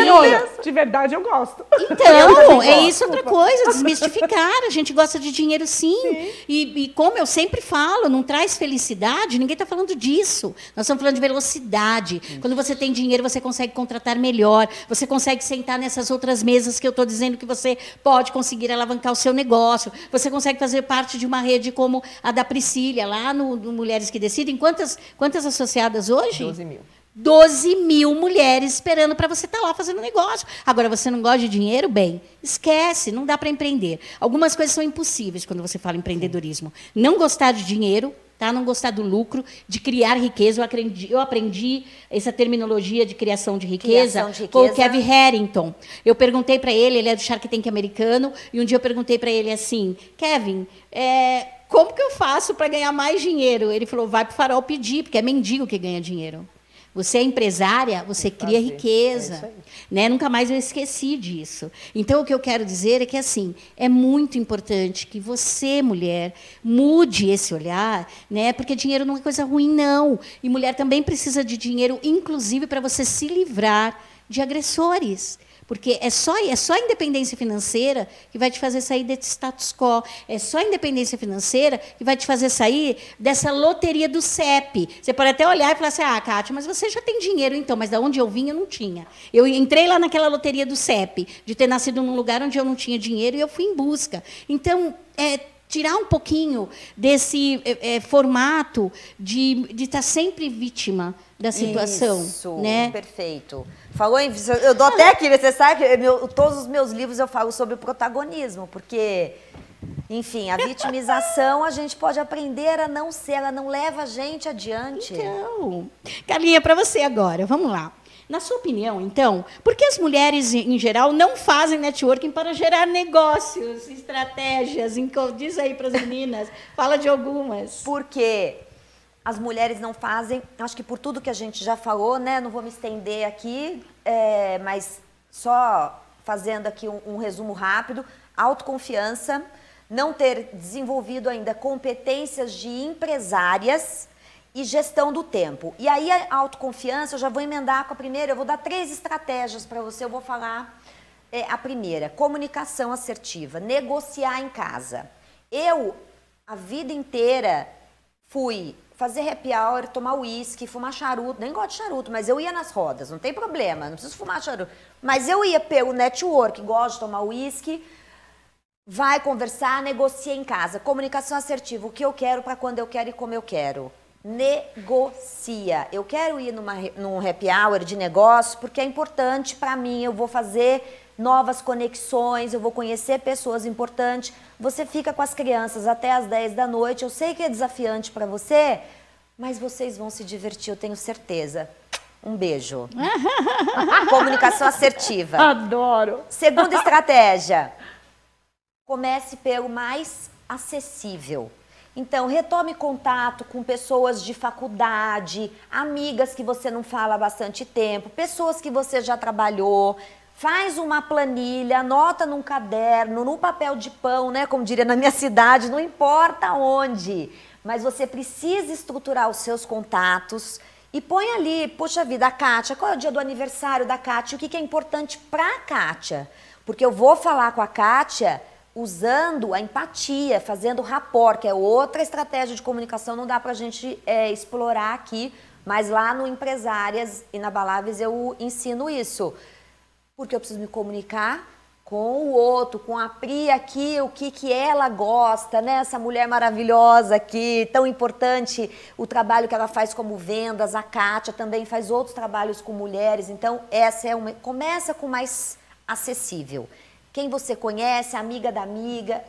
De verdade, eu gosto. então, é isso outra coisa, desmistificar. A gente gosta de dinheiro, sim. E como eu sempre falo, não traz felicidade, ninguém está falando disso. Nós estamos falando de velocidade. Quando você tem dinheiro, você consegue contratar melhor, você consegue sentar nessas outras mesas que eu estou dizendo que você pode conseguir alavancar o seu negócio, você consegue fazer parte de uma rede como a da Priscília, lá no Mulheres que Decidem. Quantas associadas hoje? 12 mil. 12 mil mulheres esperando para você estar lá fazendo negócio. Agora, você não gosta de dinheiro? Bem, esquece, não dá para empreender. Algumas coisas são impossíveis quando você fala em empreendedorismo. Não gostar de dinheiro, tá? Não gostar do lucro, de criar riqueza. Eu aprendi essa terminologia de criação de riqueza com o Kevin Harrington. Eu perguntei para ele é do Shark Tank americano, e um dia eu perguntei para ele assim, Kevin, como que eu faço para ganhar mais dinheiro? Ele falou, vai para o farol pedir, porque é mendigo que ganha dinheiro. Você é empresária, você cria riqueza. Né? Nunca mais eu esqueci disso. Então, o que eu quero dizer é que, assim, é muito importante que você, mulher, mude esse olhar, né? Porque dinheiro não é coisa ruim, não. E mulher também precisa de dinheiro, inclusive, para você se livrar de agressores. Porque é só a independência financeira que vai te fazer sair desse status quo. É só a independência financeira que vai te fazer sair dessa loteria do CEP. Você pode até olhar e falar assim, Kátia, mas você já tem dinheiro então, mas da onde eu vim eu não tinha. Eu entrei lá naquela loteria do CEP, de ter nascido num lugar onde eu não tinha dinheiro e eu fui em busca. Então, tirar um pouquinho desse formato de estar sempre vítima da situação. Isso, né? Perfeito. Falou em... Eu dou até aqui, você sabe que todos os meus livros eu falo sobre o protagonismo, porque, enfim, a vitimização a gente pode aprender a não ser, ela não leva a gente adiante. Então, Carlinha, para você agora, vamos lá. Na sua opinião, então, por que as mulheres, em geral, não fazem networking para gerar negócios, estratégias? Diz aí para as meninas, fala de algumas. Porque as mulheres não fazem, acho que por tudo que a gente já falou, né? Não vou me estender aqui, mas só fazendo aqui um resumo rápido. Autoconfiança, não ter desenvolvido ainda competências de empresárias e gestão do tempo. E aí a autoconfiança, eu já vou emendar com a primeira, eu vou dar 3 estratégias para você, eu vou falar a primeira, comunicação assertiva, negociar em casa. Eu, a vida inteira, fui fazer happy hour, tomar uísque, fumar charuto, nem gosto de charuto, mas eu ia nas rodas, não tem problema, não preciso fumar charuto. Mas eu ia pelo network, gosto de tomar uísque, vai conversar, negocia em casa. Comunicação assertiva, o que eu quero para quando eu quero e como eu quero. Negocia. Eu quero ir num happy hour de negócio porque é importante para mim, eu vou fazer novas conexões, eu vou conhecer pessoas importantes. Você fica com as crianças até as 10 da noite, eu sei que é desafiante para você, mas vocês vão se divertir, eu tenho certeza. Um beijo. Comunicação assertiva. Adoro. Segunda estratégia. Comece pelo mais acessível. Então, retome contato com pessoas de faculdade, amigas que você não fala há bastante tempo, pessoas que você já trabalhou. Faz uma planilha, anota num caderno, num papel de pão, né? Como diria na minha cidade, não importa onde. Mas você precisa estruturar os seus contatos e põe ali, puxa vida, a Kátia, qual é o dia do aniversário da Kátia? O que é importante para a Kátia? Porque eu vou falar com a Kátia usando a empatia, fazendo rapport, que é outra estratégia de comunicação, não dá pra gente explorar aqui, mas lá no Empresárias Inabaláveis eu ensino isso. Porque eu preciso me comunicar com o outro, com a Pri aqui, o que ela gosta, né? Essa mulher maravilhosa aqui, tão importante o trabalho que ela faz como vendas, a Kátia também faz outros trabalhos com mulheres, então essa é uma... Começa com mais acessível. Quem você conhece, amiga da amiga,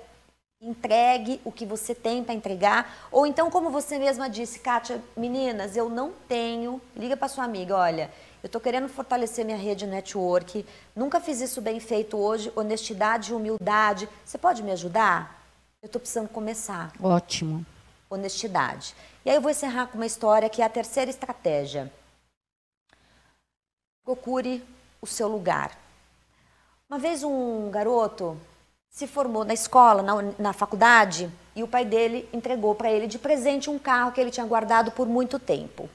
entregue o que você tem para entregar. Ou então, como você mesma disse, Kátia, meninas, eu não tenho... Liga para sua amiga, olha, eu estou querendo fortalecer minha rede network, nunca fiz isso bem feito hoje, honestidade e humildade. Você pode me ajudar? Eu estou precisando começar. Ótimo. Honestidade. E aí eu vou encerrar com uma história que é a terceira estratégia. Procure o seu lugar. Uma vez um garoto se formou na escola, na faculdade, e o pai dele entregou para ele de presente um carro que ele tinha guardado por muito tempo.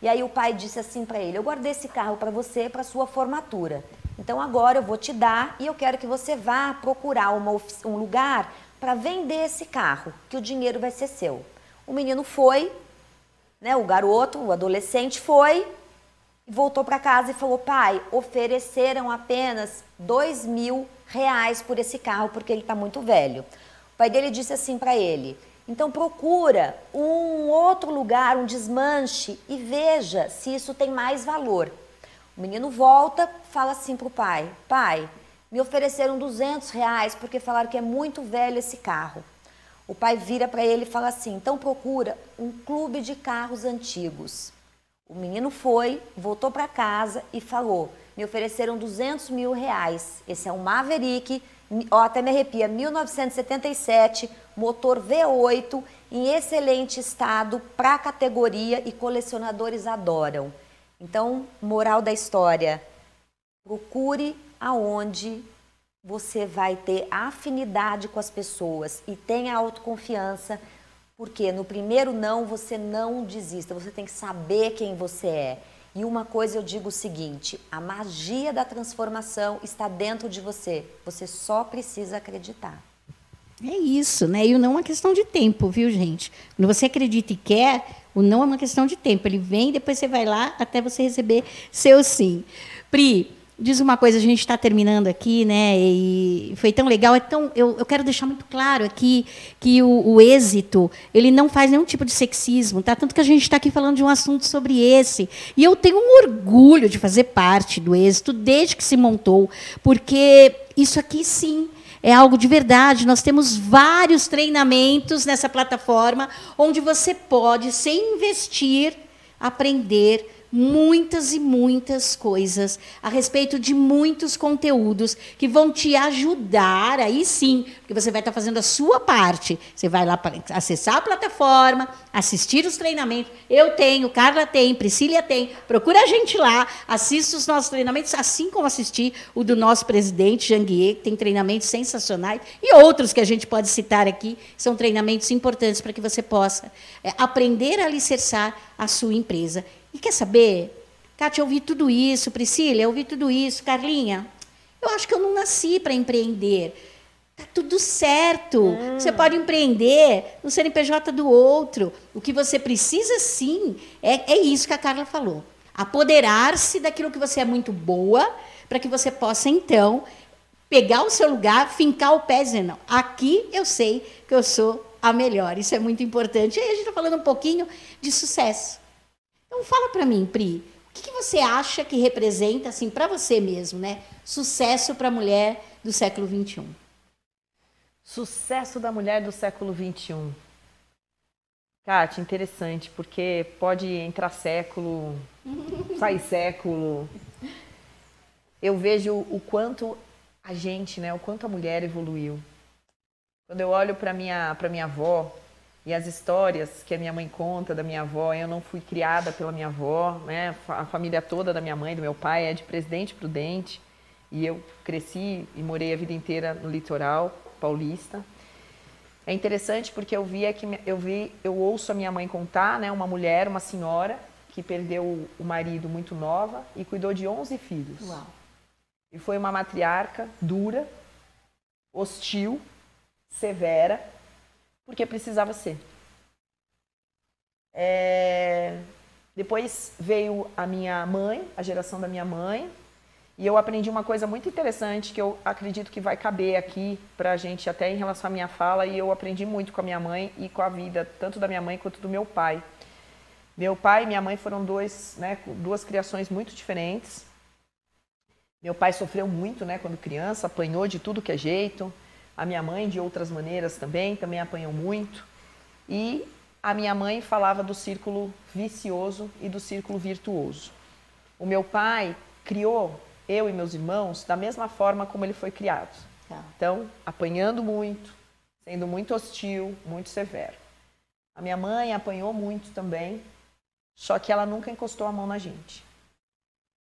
E aí o pai disse assim para ele, eu guardei esse carro para você, para sua formatura. Então agora eu vou te dar e eu quero que você vá procurar um lugar para vender esse carro, que o dinheiro vai ser seu. O menino foi, né, o garoto, o adolescente foi, voltou para casa e falou, pai, ofereceram apenas R$2.000 por esse carro, porque ele está muito velho. O pai dele disse assim para ele, então procura um outro lugar, um desmanche e veja se isso tem mais valor. O menino volta, fala assim para o pai, pai, me ofereceram R$200 porque falaram que é muito velho esse carro. O pai vira para ele e fala assim, então procura um clube de carros antigos. O menino foi, voltou para casa e falou, me ofereceram R$200.000. Esse é um Maverick, até me arrepia, 1977, motor V8, em excelente estado, para a categoria e colecionadores adoram. Então, moral da história, procure aonde você vai ter afinidade com as pessoas e tenha autoconfiança, porque no primeiro não, você não desista, você tem que saber quem você é. E uma coisa eu digo o seguinte, a magia da transformação está dentro de você. Você só precisa acreditar. É isso, né? E o não é uma questão de tempo, viu, gente? Quando você acredita e quer, o não é uma questão de tempo. Ele vem, depois você vai lá até você receber seu sim. Pri, diz uma coisa, a gente está terminando aqui, né? E foi tão legal. Eu quero deixar muito claro aqui que o êxito, ele não faz nenhum tipo de sexismo, tá? Tanto que a gente está aqui falando de um assunto sobre esse. E eu tenho um orgulho de fazer parte do êxito desde que se montou, porque isso aqui, sim, é algo de verdade. Nós temos vários treinamentos nessa plataforma onde você pode, sem investir, aprender muitas e muitas coisas a respeito de muitos conteúdos que vão te ajudar, aí sim, porque você vai estar fazendo a sua parte. Você vai lá para acessar a plataforma, assistir os treinamentos. Eu tenho, Carla tem, Priscila tem. Procura a gente lá, assista os nossos treinamentos, assim como assistir o do nosso presidente, Janguier, que tem treinamentos sensacionais, e outros que a gente pode citar aqui, são treinamentos importantes para que você possa aprender a alicerçar a sua empresa. E quer saber? Kátia, eu ouvi tudo isso, Priscila, eu ouvi tudo isso, Carlinha, eu acho que eu não nasci para empreender. Está tudo certo. Você pode empreender no CNPJ do outro. O que você precisa, sim, é isso que a Carla falou. Apoderar-se daquilo que você é muito boa, para que você possa, então, pegar o seu lugar, fincar o pé e dizer, não, aqui eu sei que eu sou a melhor. Isso é muito importante. E aí a gente está falando um pouquinho de sucesso. Então, fala para mim, Pri, o que você acha que representa, assim, para você mesmo, né, sucesso para a mulher do século XXI? Sucesso da mulher do século XXI. Kátia, interessante, porque pode entrar século, sair século. Eu vejo o quanto a gente, né, o quanto a mulher evoluiu. Quando eu olho para minha avó, e as histórias que a minha mãe conta da minha avó, eu não fui criada pela minha avó, né? A família toda da minha mãe, do meu pai, é de Presidente Prudente. E eu cresci e morei a vida inteira no litoral paulista. É interessante porque eu ouço a minha mãe contar, né? Uma mulher, uma senhora, que perdeu o marido muito nova e cuidou de 11 filhos. Uau. E foi uma matriarca dura, hostil, severa, porque precisava ser. Depois veio a minha mãe, a geração da minha mãe, e eu aprendi uma coisa muito interessante que eu acredito que vai caber aqui para a gente, até em relação à minha fala, e eu aprendi muito com a minha mãe e com a vida, tanto da minha mãe quanto do meu pai. Meu pai e minha mãe foram duas criações muito diferentes. Meu pai sofreu muito, né, quando criança, apanhou de tudo que é jeito. A minha mãe, de outras maneiras, também apanhou muito. E a minha mãe falava do círculo vicioso e do círculo virtuoso. O meu pai criou eu e meus irmãos da mesma forma como ele foi criado. Então, apanhando muito, sendo muito hostil, muito severo. A minha mãe apanhou muito também, só que ela nunca encostou a mão na gente.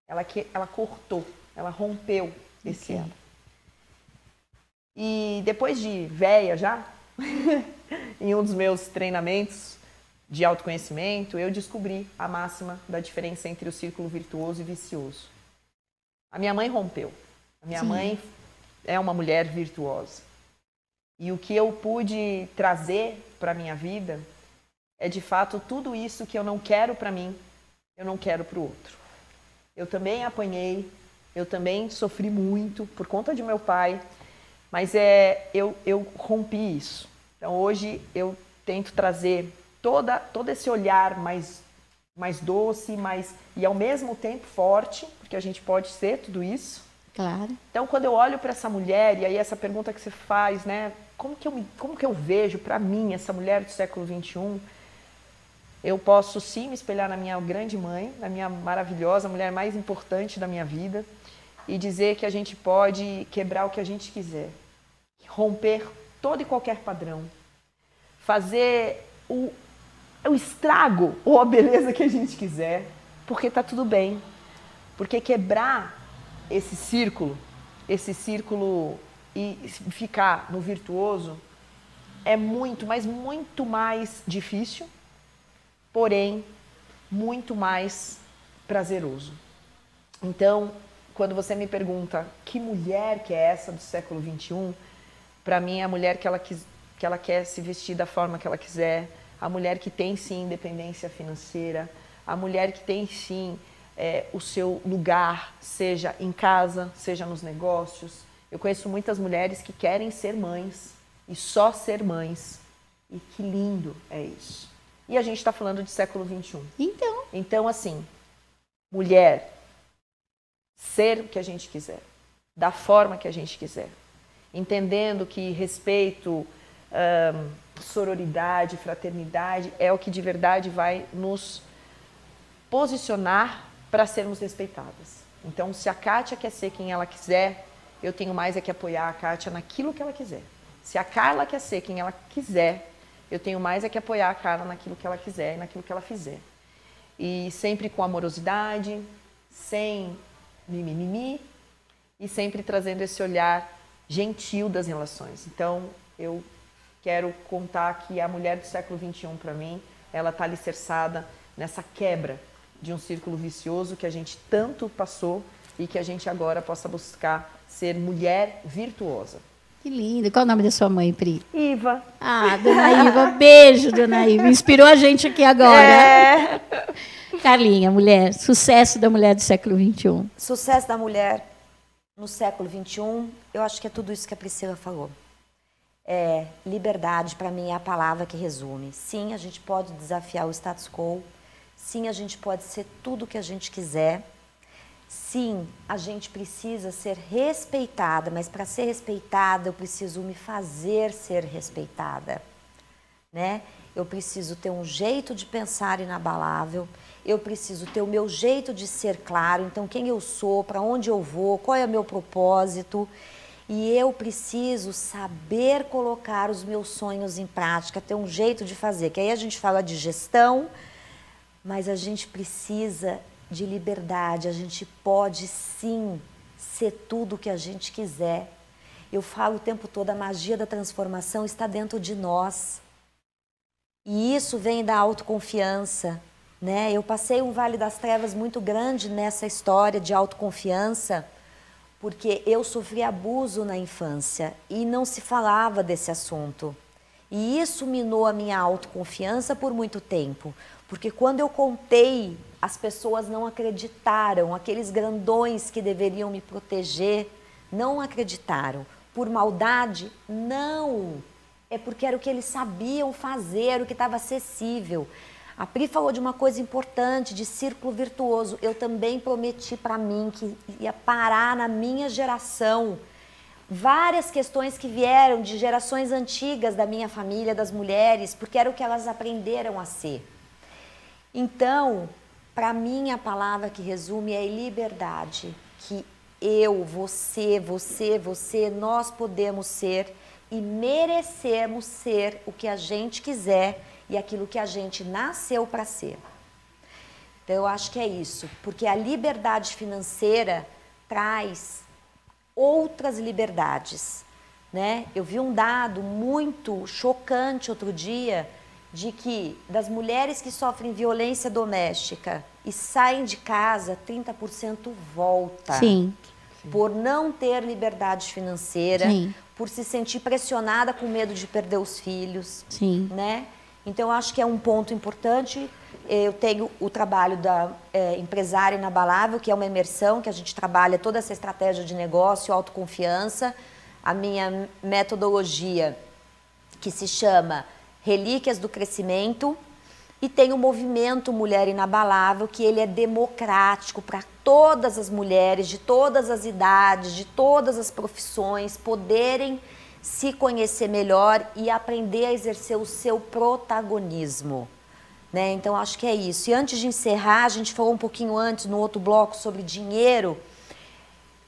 Ela cortou, ela rompeu esse elo. E depois de véia já, em um dos meus treinamentos de autoconhecimento, eu descobri a máxima da diferença entre o círculo virtuoso e vicioso. A minha mãe rompeu. A minha mãe é uma mulher virtuosa. E o que eu pude trazer para a minha vida é, de fato, tudo isso que eu não quero para mim, eu não quero para o outro. Eu também apanhei, eu também sofri muito por conta de meu pai, mas eu rompi isso. Então, hoje, eu tento trazer todo esse olhar mais doce, e ao mesmo tempo forte, porque a gente pode ser tudo isso. Claro. Então, quando eu olho para essa mulher, e aí essa pergunta que você faz, né? Como que eu vejo, para mim, essa mulher do século XXI? Eu posso, sim, me espelhar na minha grande mãe, na minha maravilhosa mulher mais importante da minha vida, e dizer que a gente pode quebrar o que a gente quiser, romper todo e qualquer padrão, fazer o estrago ou a beleza que a gente quiser, porque está tudo bem. Porque quebrar esse círculo e ficar no virtuoso é muito, mas muito mais difícil, porém muito mais prazeroso. Então, quando você me pergunta que mulher que é essa do século XXI, para mim é a mulher que ela quer se vestir da forma que ela quiser, a mulher que tem sim independência financeira, a mulher que tem sim o seu lugar, seja em casa, seja nos negócios. Eu conheço muitas mulheres que querem ser mães e só ser mães. E que lindo é isso. E a gente está falando de século XXI. Então, assim, mulher, ser o que a gente quiser, da forma que a gente quiser, entendendo que respeito, sororidade, fraternidade é o que de verdade vai nos posicionar para sermos respeitadas. Então, se a Kátia quer ser quem ela quiser, eu tenho mais é que apoiar a Kátia naquilo que ela quiser. Se a Carla quer ser quem ela quiser, eu tenho mais é que apoiar a Carla naquilo que ela quiser e naquilo que ela fizer. E sempre com amorosidade, sem mimimi, e sempre trazendo esse olhar gentil das relações. Então, eu quero contar que a mulher do século XXI, para mim, ela está alicerçada nessa quebra de um círculo vicioso que a gente tanto passou e que a gente agora possa buscar ser mulher virtuosa. Que lindo. Qual é o nome da sua mãe, Pri? Iva. Ah, Dona Iva. Beijo, Dona Iva. Inspirou a gente aqui agora. Carlinha, mulher. Sucesso da mulher do século XXI. Sucesso da mulher no século XXI, eu acho que é tudo isso que a Priscila falou. Liberdade, para mim, é a palavra que resume. Sim, a gente pode desafiar o status quo. Sim, a gente pode ser tudo o que a gente quiser. Sim, a gente precisa ser respeitada, mas para ser respeitada eu preciso me fazer ser respeitada, né? Eu preciso ter um jeito de pensar inabalável, eu preciso ter o meu jeito de ser claro, então quem eu sou, para onde eu vou, qual é o meu propósito, e eu preciso saber colocar os meus sonhos em prática, ter um jeito de fazer, que aí a gente fala de gestão, mas a gente precisa de liberdade, a gente pode sim ser tudo o que a gente quiser. Eu falo o tempo todo, a magia da transformação está dentro de nós. E isso vem da autoconfiança, né? Eu passei um vale das trevas muito grande nessa história de autoconfiança, porque eu sofri abuso na infância e não se falava desse assunto. E isso minou a minha autoconfiança por muito tempo, porque quando eu contei, as pessoas não acreditaram, aqueles grandões que deveriam me proteger não acreditaram. Por maldade? Não. É porque era o que eles sabiam fazer, o que estava acessível. A Pri falou de uma coisa importante, de círculo virtuoso. Eu também prometi para mim que ia parar na minha geração. Várias questões que vieram de gerações antigas da minha família, das mulheres, porque era o que elas aprenderam a ser. Então, para mim, a palavra que resume é liberdade, que eu, você, nós podemos ser e merecemos ser o que a gente quiser e aquilo que a gente nasceu para ser. Então, eu acho que é isso, porque a liberdade financeira traz outras liberdades, né? Eu vi um dado muito chocante outro dia, de que das mulheres que sofrem violência doméstica e saem de casa, 30% volta. Sim. Por não ter liberdade financeira, Sim. por se sentir pressionada com medo de perder os filhos. Sim. Né? Então, eu acho que é um ponto importante. Eu tenho o trabalho da empresária inabalável, que é uma imersão, que a gente trabalha toda essa estratégia de negócio, autoconfiança. A minha metodologia, que se chama Relíquias do Crescimento, e tem o movimento Mulher Inabalável, que ele é democrático para todas as mulheres, de todas as idades, de todas as profissões, poderem se conhecer melhor e aprender a exercer o seu protagonismo. Né? Então, acho que é isso. E antes de encerrar, a gente falou um pouquinho antes, no outro bloco, sobre dinheiro,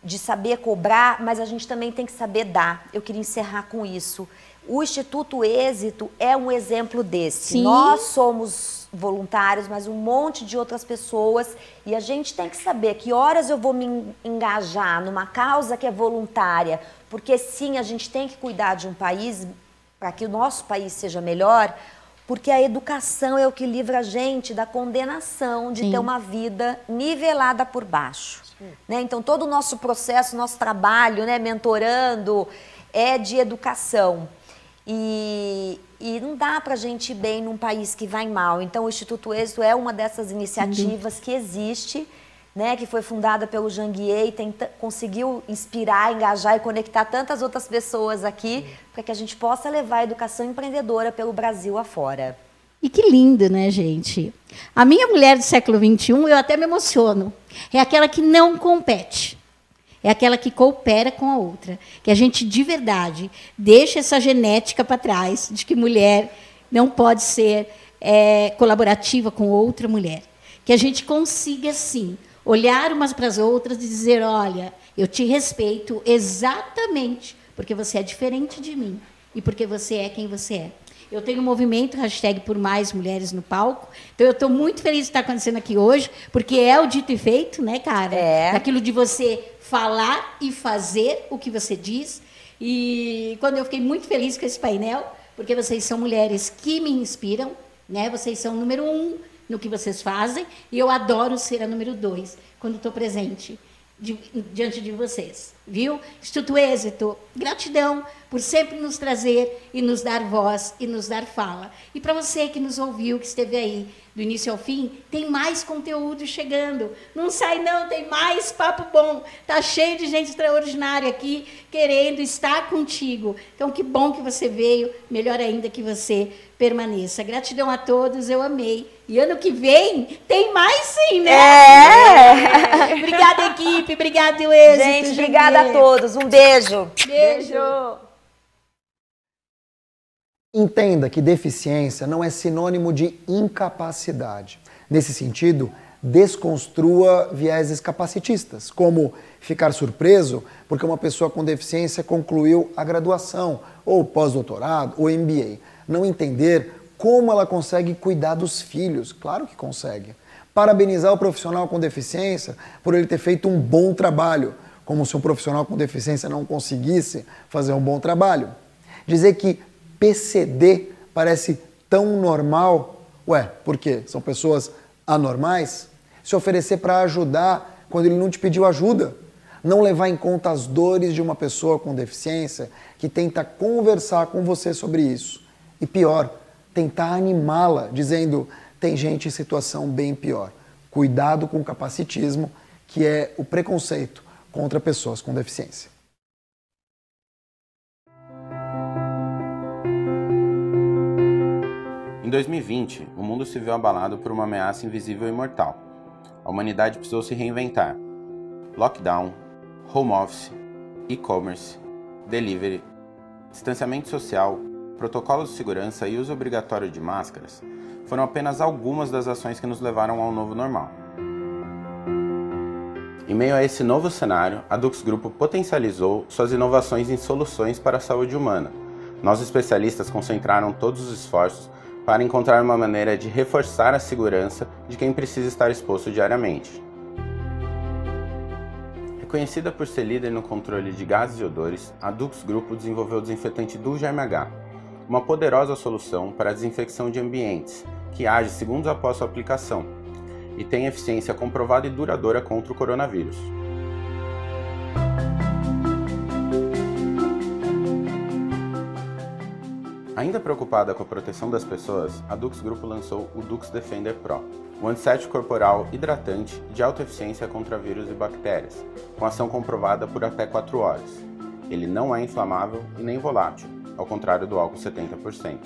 de saber cobrar, mas a gente também tem que saber dar. Eu queria encerrar com isso. O Instituto Êxito é um exemplo desse. Sim. Nós somos voluntários, mas um monte de outras pessoas, e a gente tem que saber que horas eu vou me engajar numa causa que é voluntária, porque sim, a gente tem que cuidar de um país, para que o nosso país seja melhor, porque a educação é o que livra a gente da condenação de ter uma vida nivelada por baixo. Né? Então, todo o nosso processo, nosso trabalho, né, mentorando, é de educação. E não dá para a gente ir bem num país que vai mal. Então, o Instituto Êxito é uma dessas iniciativas que existe, né, que foi fundada pelo Janguier e conseguiu inspirar, engajar e conectar tantas outras pessoas aqui para que a gente possa levar a educação empreendedora pelo Brasil afora. E que lindo, né, gente? A minha mulher do século XXI, eu até me emociono. É aquela que não compete. É aquela que coopera com a outra. Que a gente, de verdade, deixa essa genética para trás de que mulher não pode ser colaborativa com outra mulher. Que a gente consiga, sim, olhar umas para as outras e dizer, olha, eu te respeito exatamente porque você é diferente de mim e porque você é quem você é. Eu tenho um movimento, #por mais mulheres no palco, então eu estou muito feliz de estar acontecendo aqui hoje, porque é o dito e feito, né, cara? Daquilo de você falar e fazer o que você diz. E quando eu fiquei muito feliz com esse painel, porque vocês são mulheres que me inspiram, né? Vocês são número 1 no que vocês fazem, e eu adoro ser a número 2 quando estou presente diante de vocês, viu? Instituto Êxito, gratidão por sempre nos trazer e nos dar voz e nos dar fala. E para você que nos ouviu, que esteve aí do início ao fim, tem mais conteúdo chegando. Não sai não, tem mais papo bom. Tá cheio de gente extraordinária aqui querendo estar contigo. Então, que bom que você veio, melhor ainda que você permaneça. Gratidão a todos, eu amei. E ano que vem tem mais sim, né? Obrigada, equipe. Obrigada, Êxito. Gente, obrigada a todos. Um beijo. Beijo. Entenda que deficiência não é sinônimo de incapacidade. Nesse sentido, desconstrua vieses capacitistas, como ficar surpreso porque uma pessoa com deficiência concluiu a graduação, ou pós-doutorado, ou MBA. Não entender como ela consegue cuidar dos filhos. Claro que consegue. Parabenizar o profissional com deficiência por ele ter feito um bom trabalho, como se um profissional com deficiência não conseguisse fazer um bom trabalho. Dizer que PCD parece tão normal, por quê? São pessoas anormais? Se oferecer para ajudar quando ele não te pediu ajuda. Não levar em conta as dores de uma pessoa com deficiência que tenta conversar com você sobre isso. E pior, tentar animá-la, dizendo, tem gente em situação bem pior. Cuidado com o capacitismo, que é o preconceito contra pessoas com deficiência. Em 2020, o mundo se viu abalado por uma ameaça invisível e mortal. A humanidade precisou se reinventar. Lockdown, home office, e-commerce, delivery, distanciamento social, protocolos de segurança e uso obrigatório de máscaras foram apenas algumas das ações que nos levaram ao novo normal. Em meio a esse novo cenário, a Dux Grupo potencializou suas inovações em soluções para a saúde humana. Nós especialistas concentraram todos os esforços para encontrar uma maneira de reforçar a segurança de quem precisa estar exposto diariamente. Reconhecida por ser líder no controle de gases e odores, a Dux Grupo desenvolveu o desinfetante Duo Germe H, uma poderosa solução para a desinfecção de ambientes, que age segundos após sua aplicação e tem eficiência comprovada e duradoura contra o coronavírus. Ainda preocupada com a proteção das pessoas, a Dux Grupo lançou o Dux Defender Pro, um antisséptico corporal hidratante de alta eficiência contra vírus e bactérias, com ação comprovada por até 4 horas. Ele não é inflamável e nem volátil, ao contrário do álcool 70%.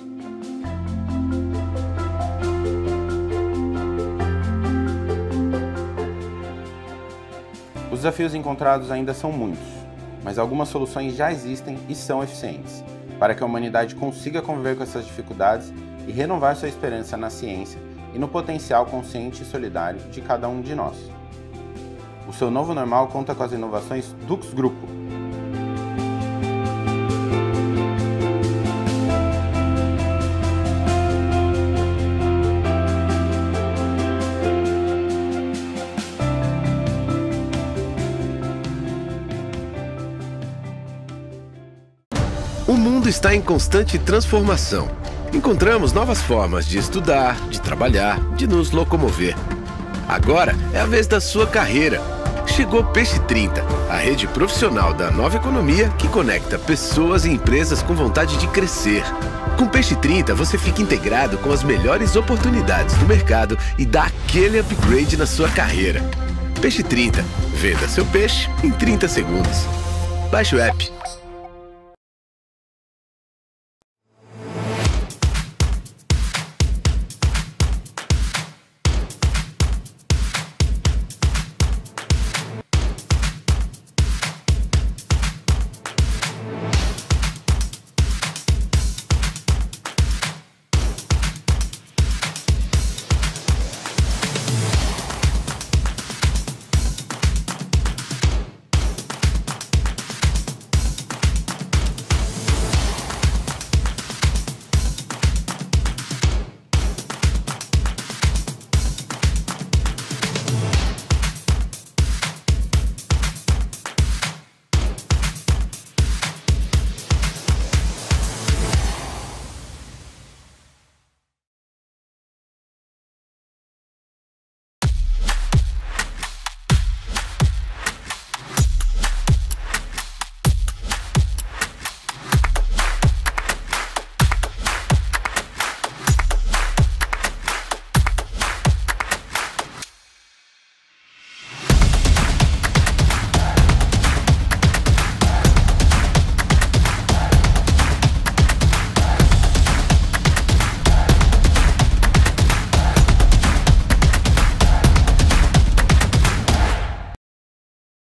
Os desafios encontrados ainda são muitos, mas algumas soluções já existem e são eficientes, para que a humanidade consiga conviver com essas dificuldades e renovar sua esperança na ciência e no potencial consciente e solidário de cada um de nós. O seu novo normal conta com as inovações Dux Grupo. O mundo está em constante transformação encontramos novas formas de estudar, de trabalhar, de nos locomover. Agora é a vez da sua carreira. Chegou Peixe 30, a rede profissional da nova economia que conecta pessoas e empresas com vontade de crescer. Com Peixe 30, você fica integrado com as melhores oportunidades do mercado e dá aquele upgrade na sua carreira. Peixe 30. Venda seu peixe em 30 segundos. Baixe o app.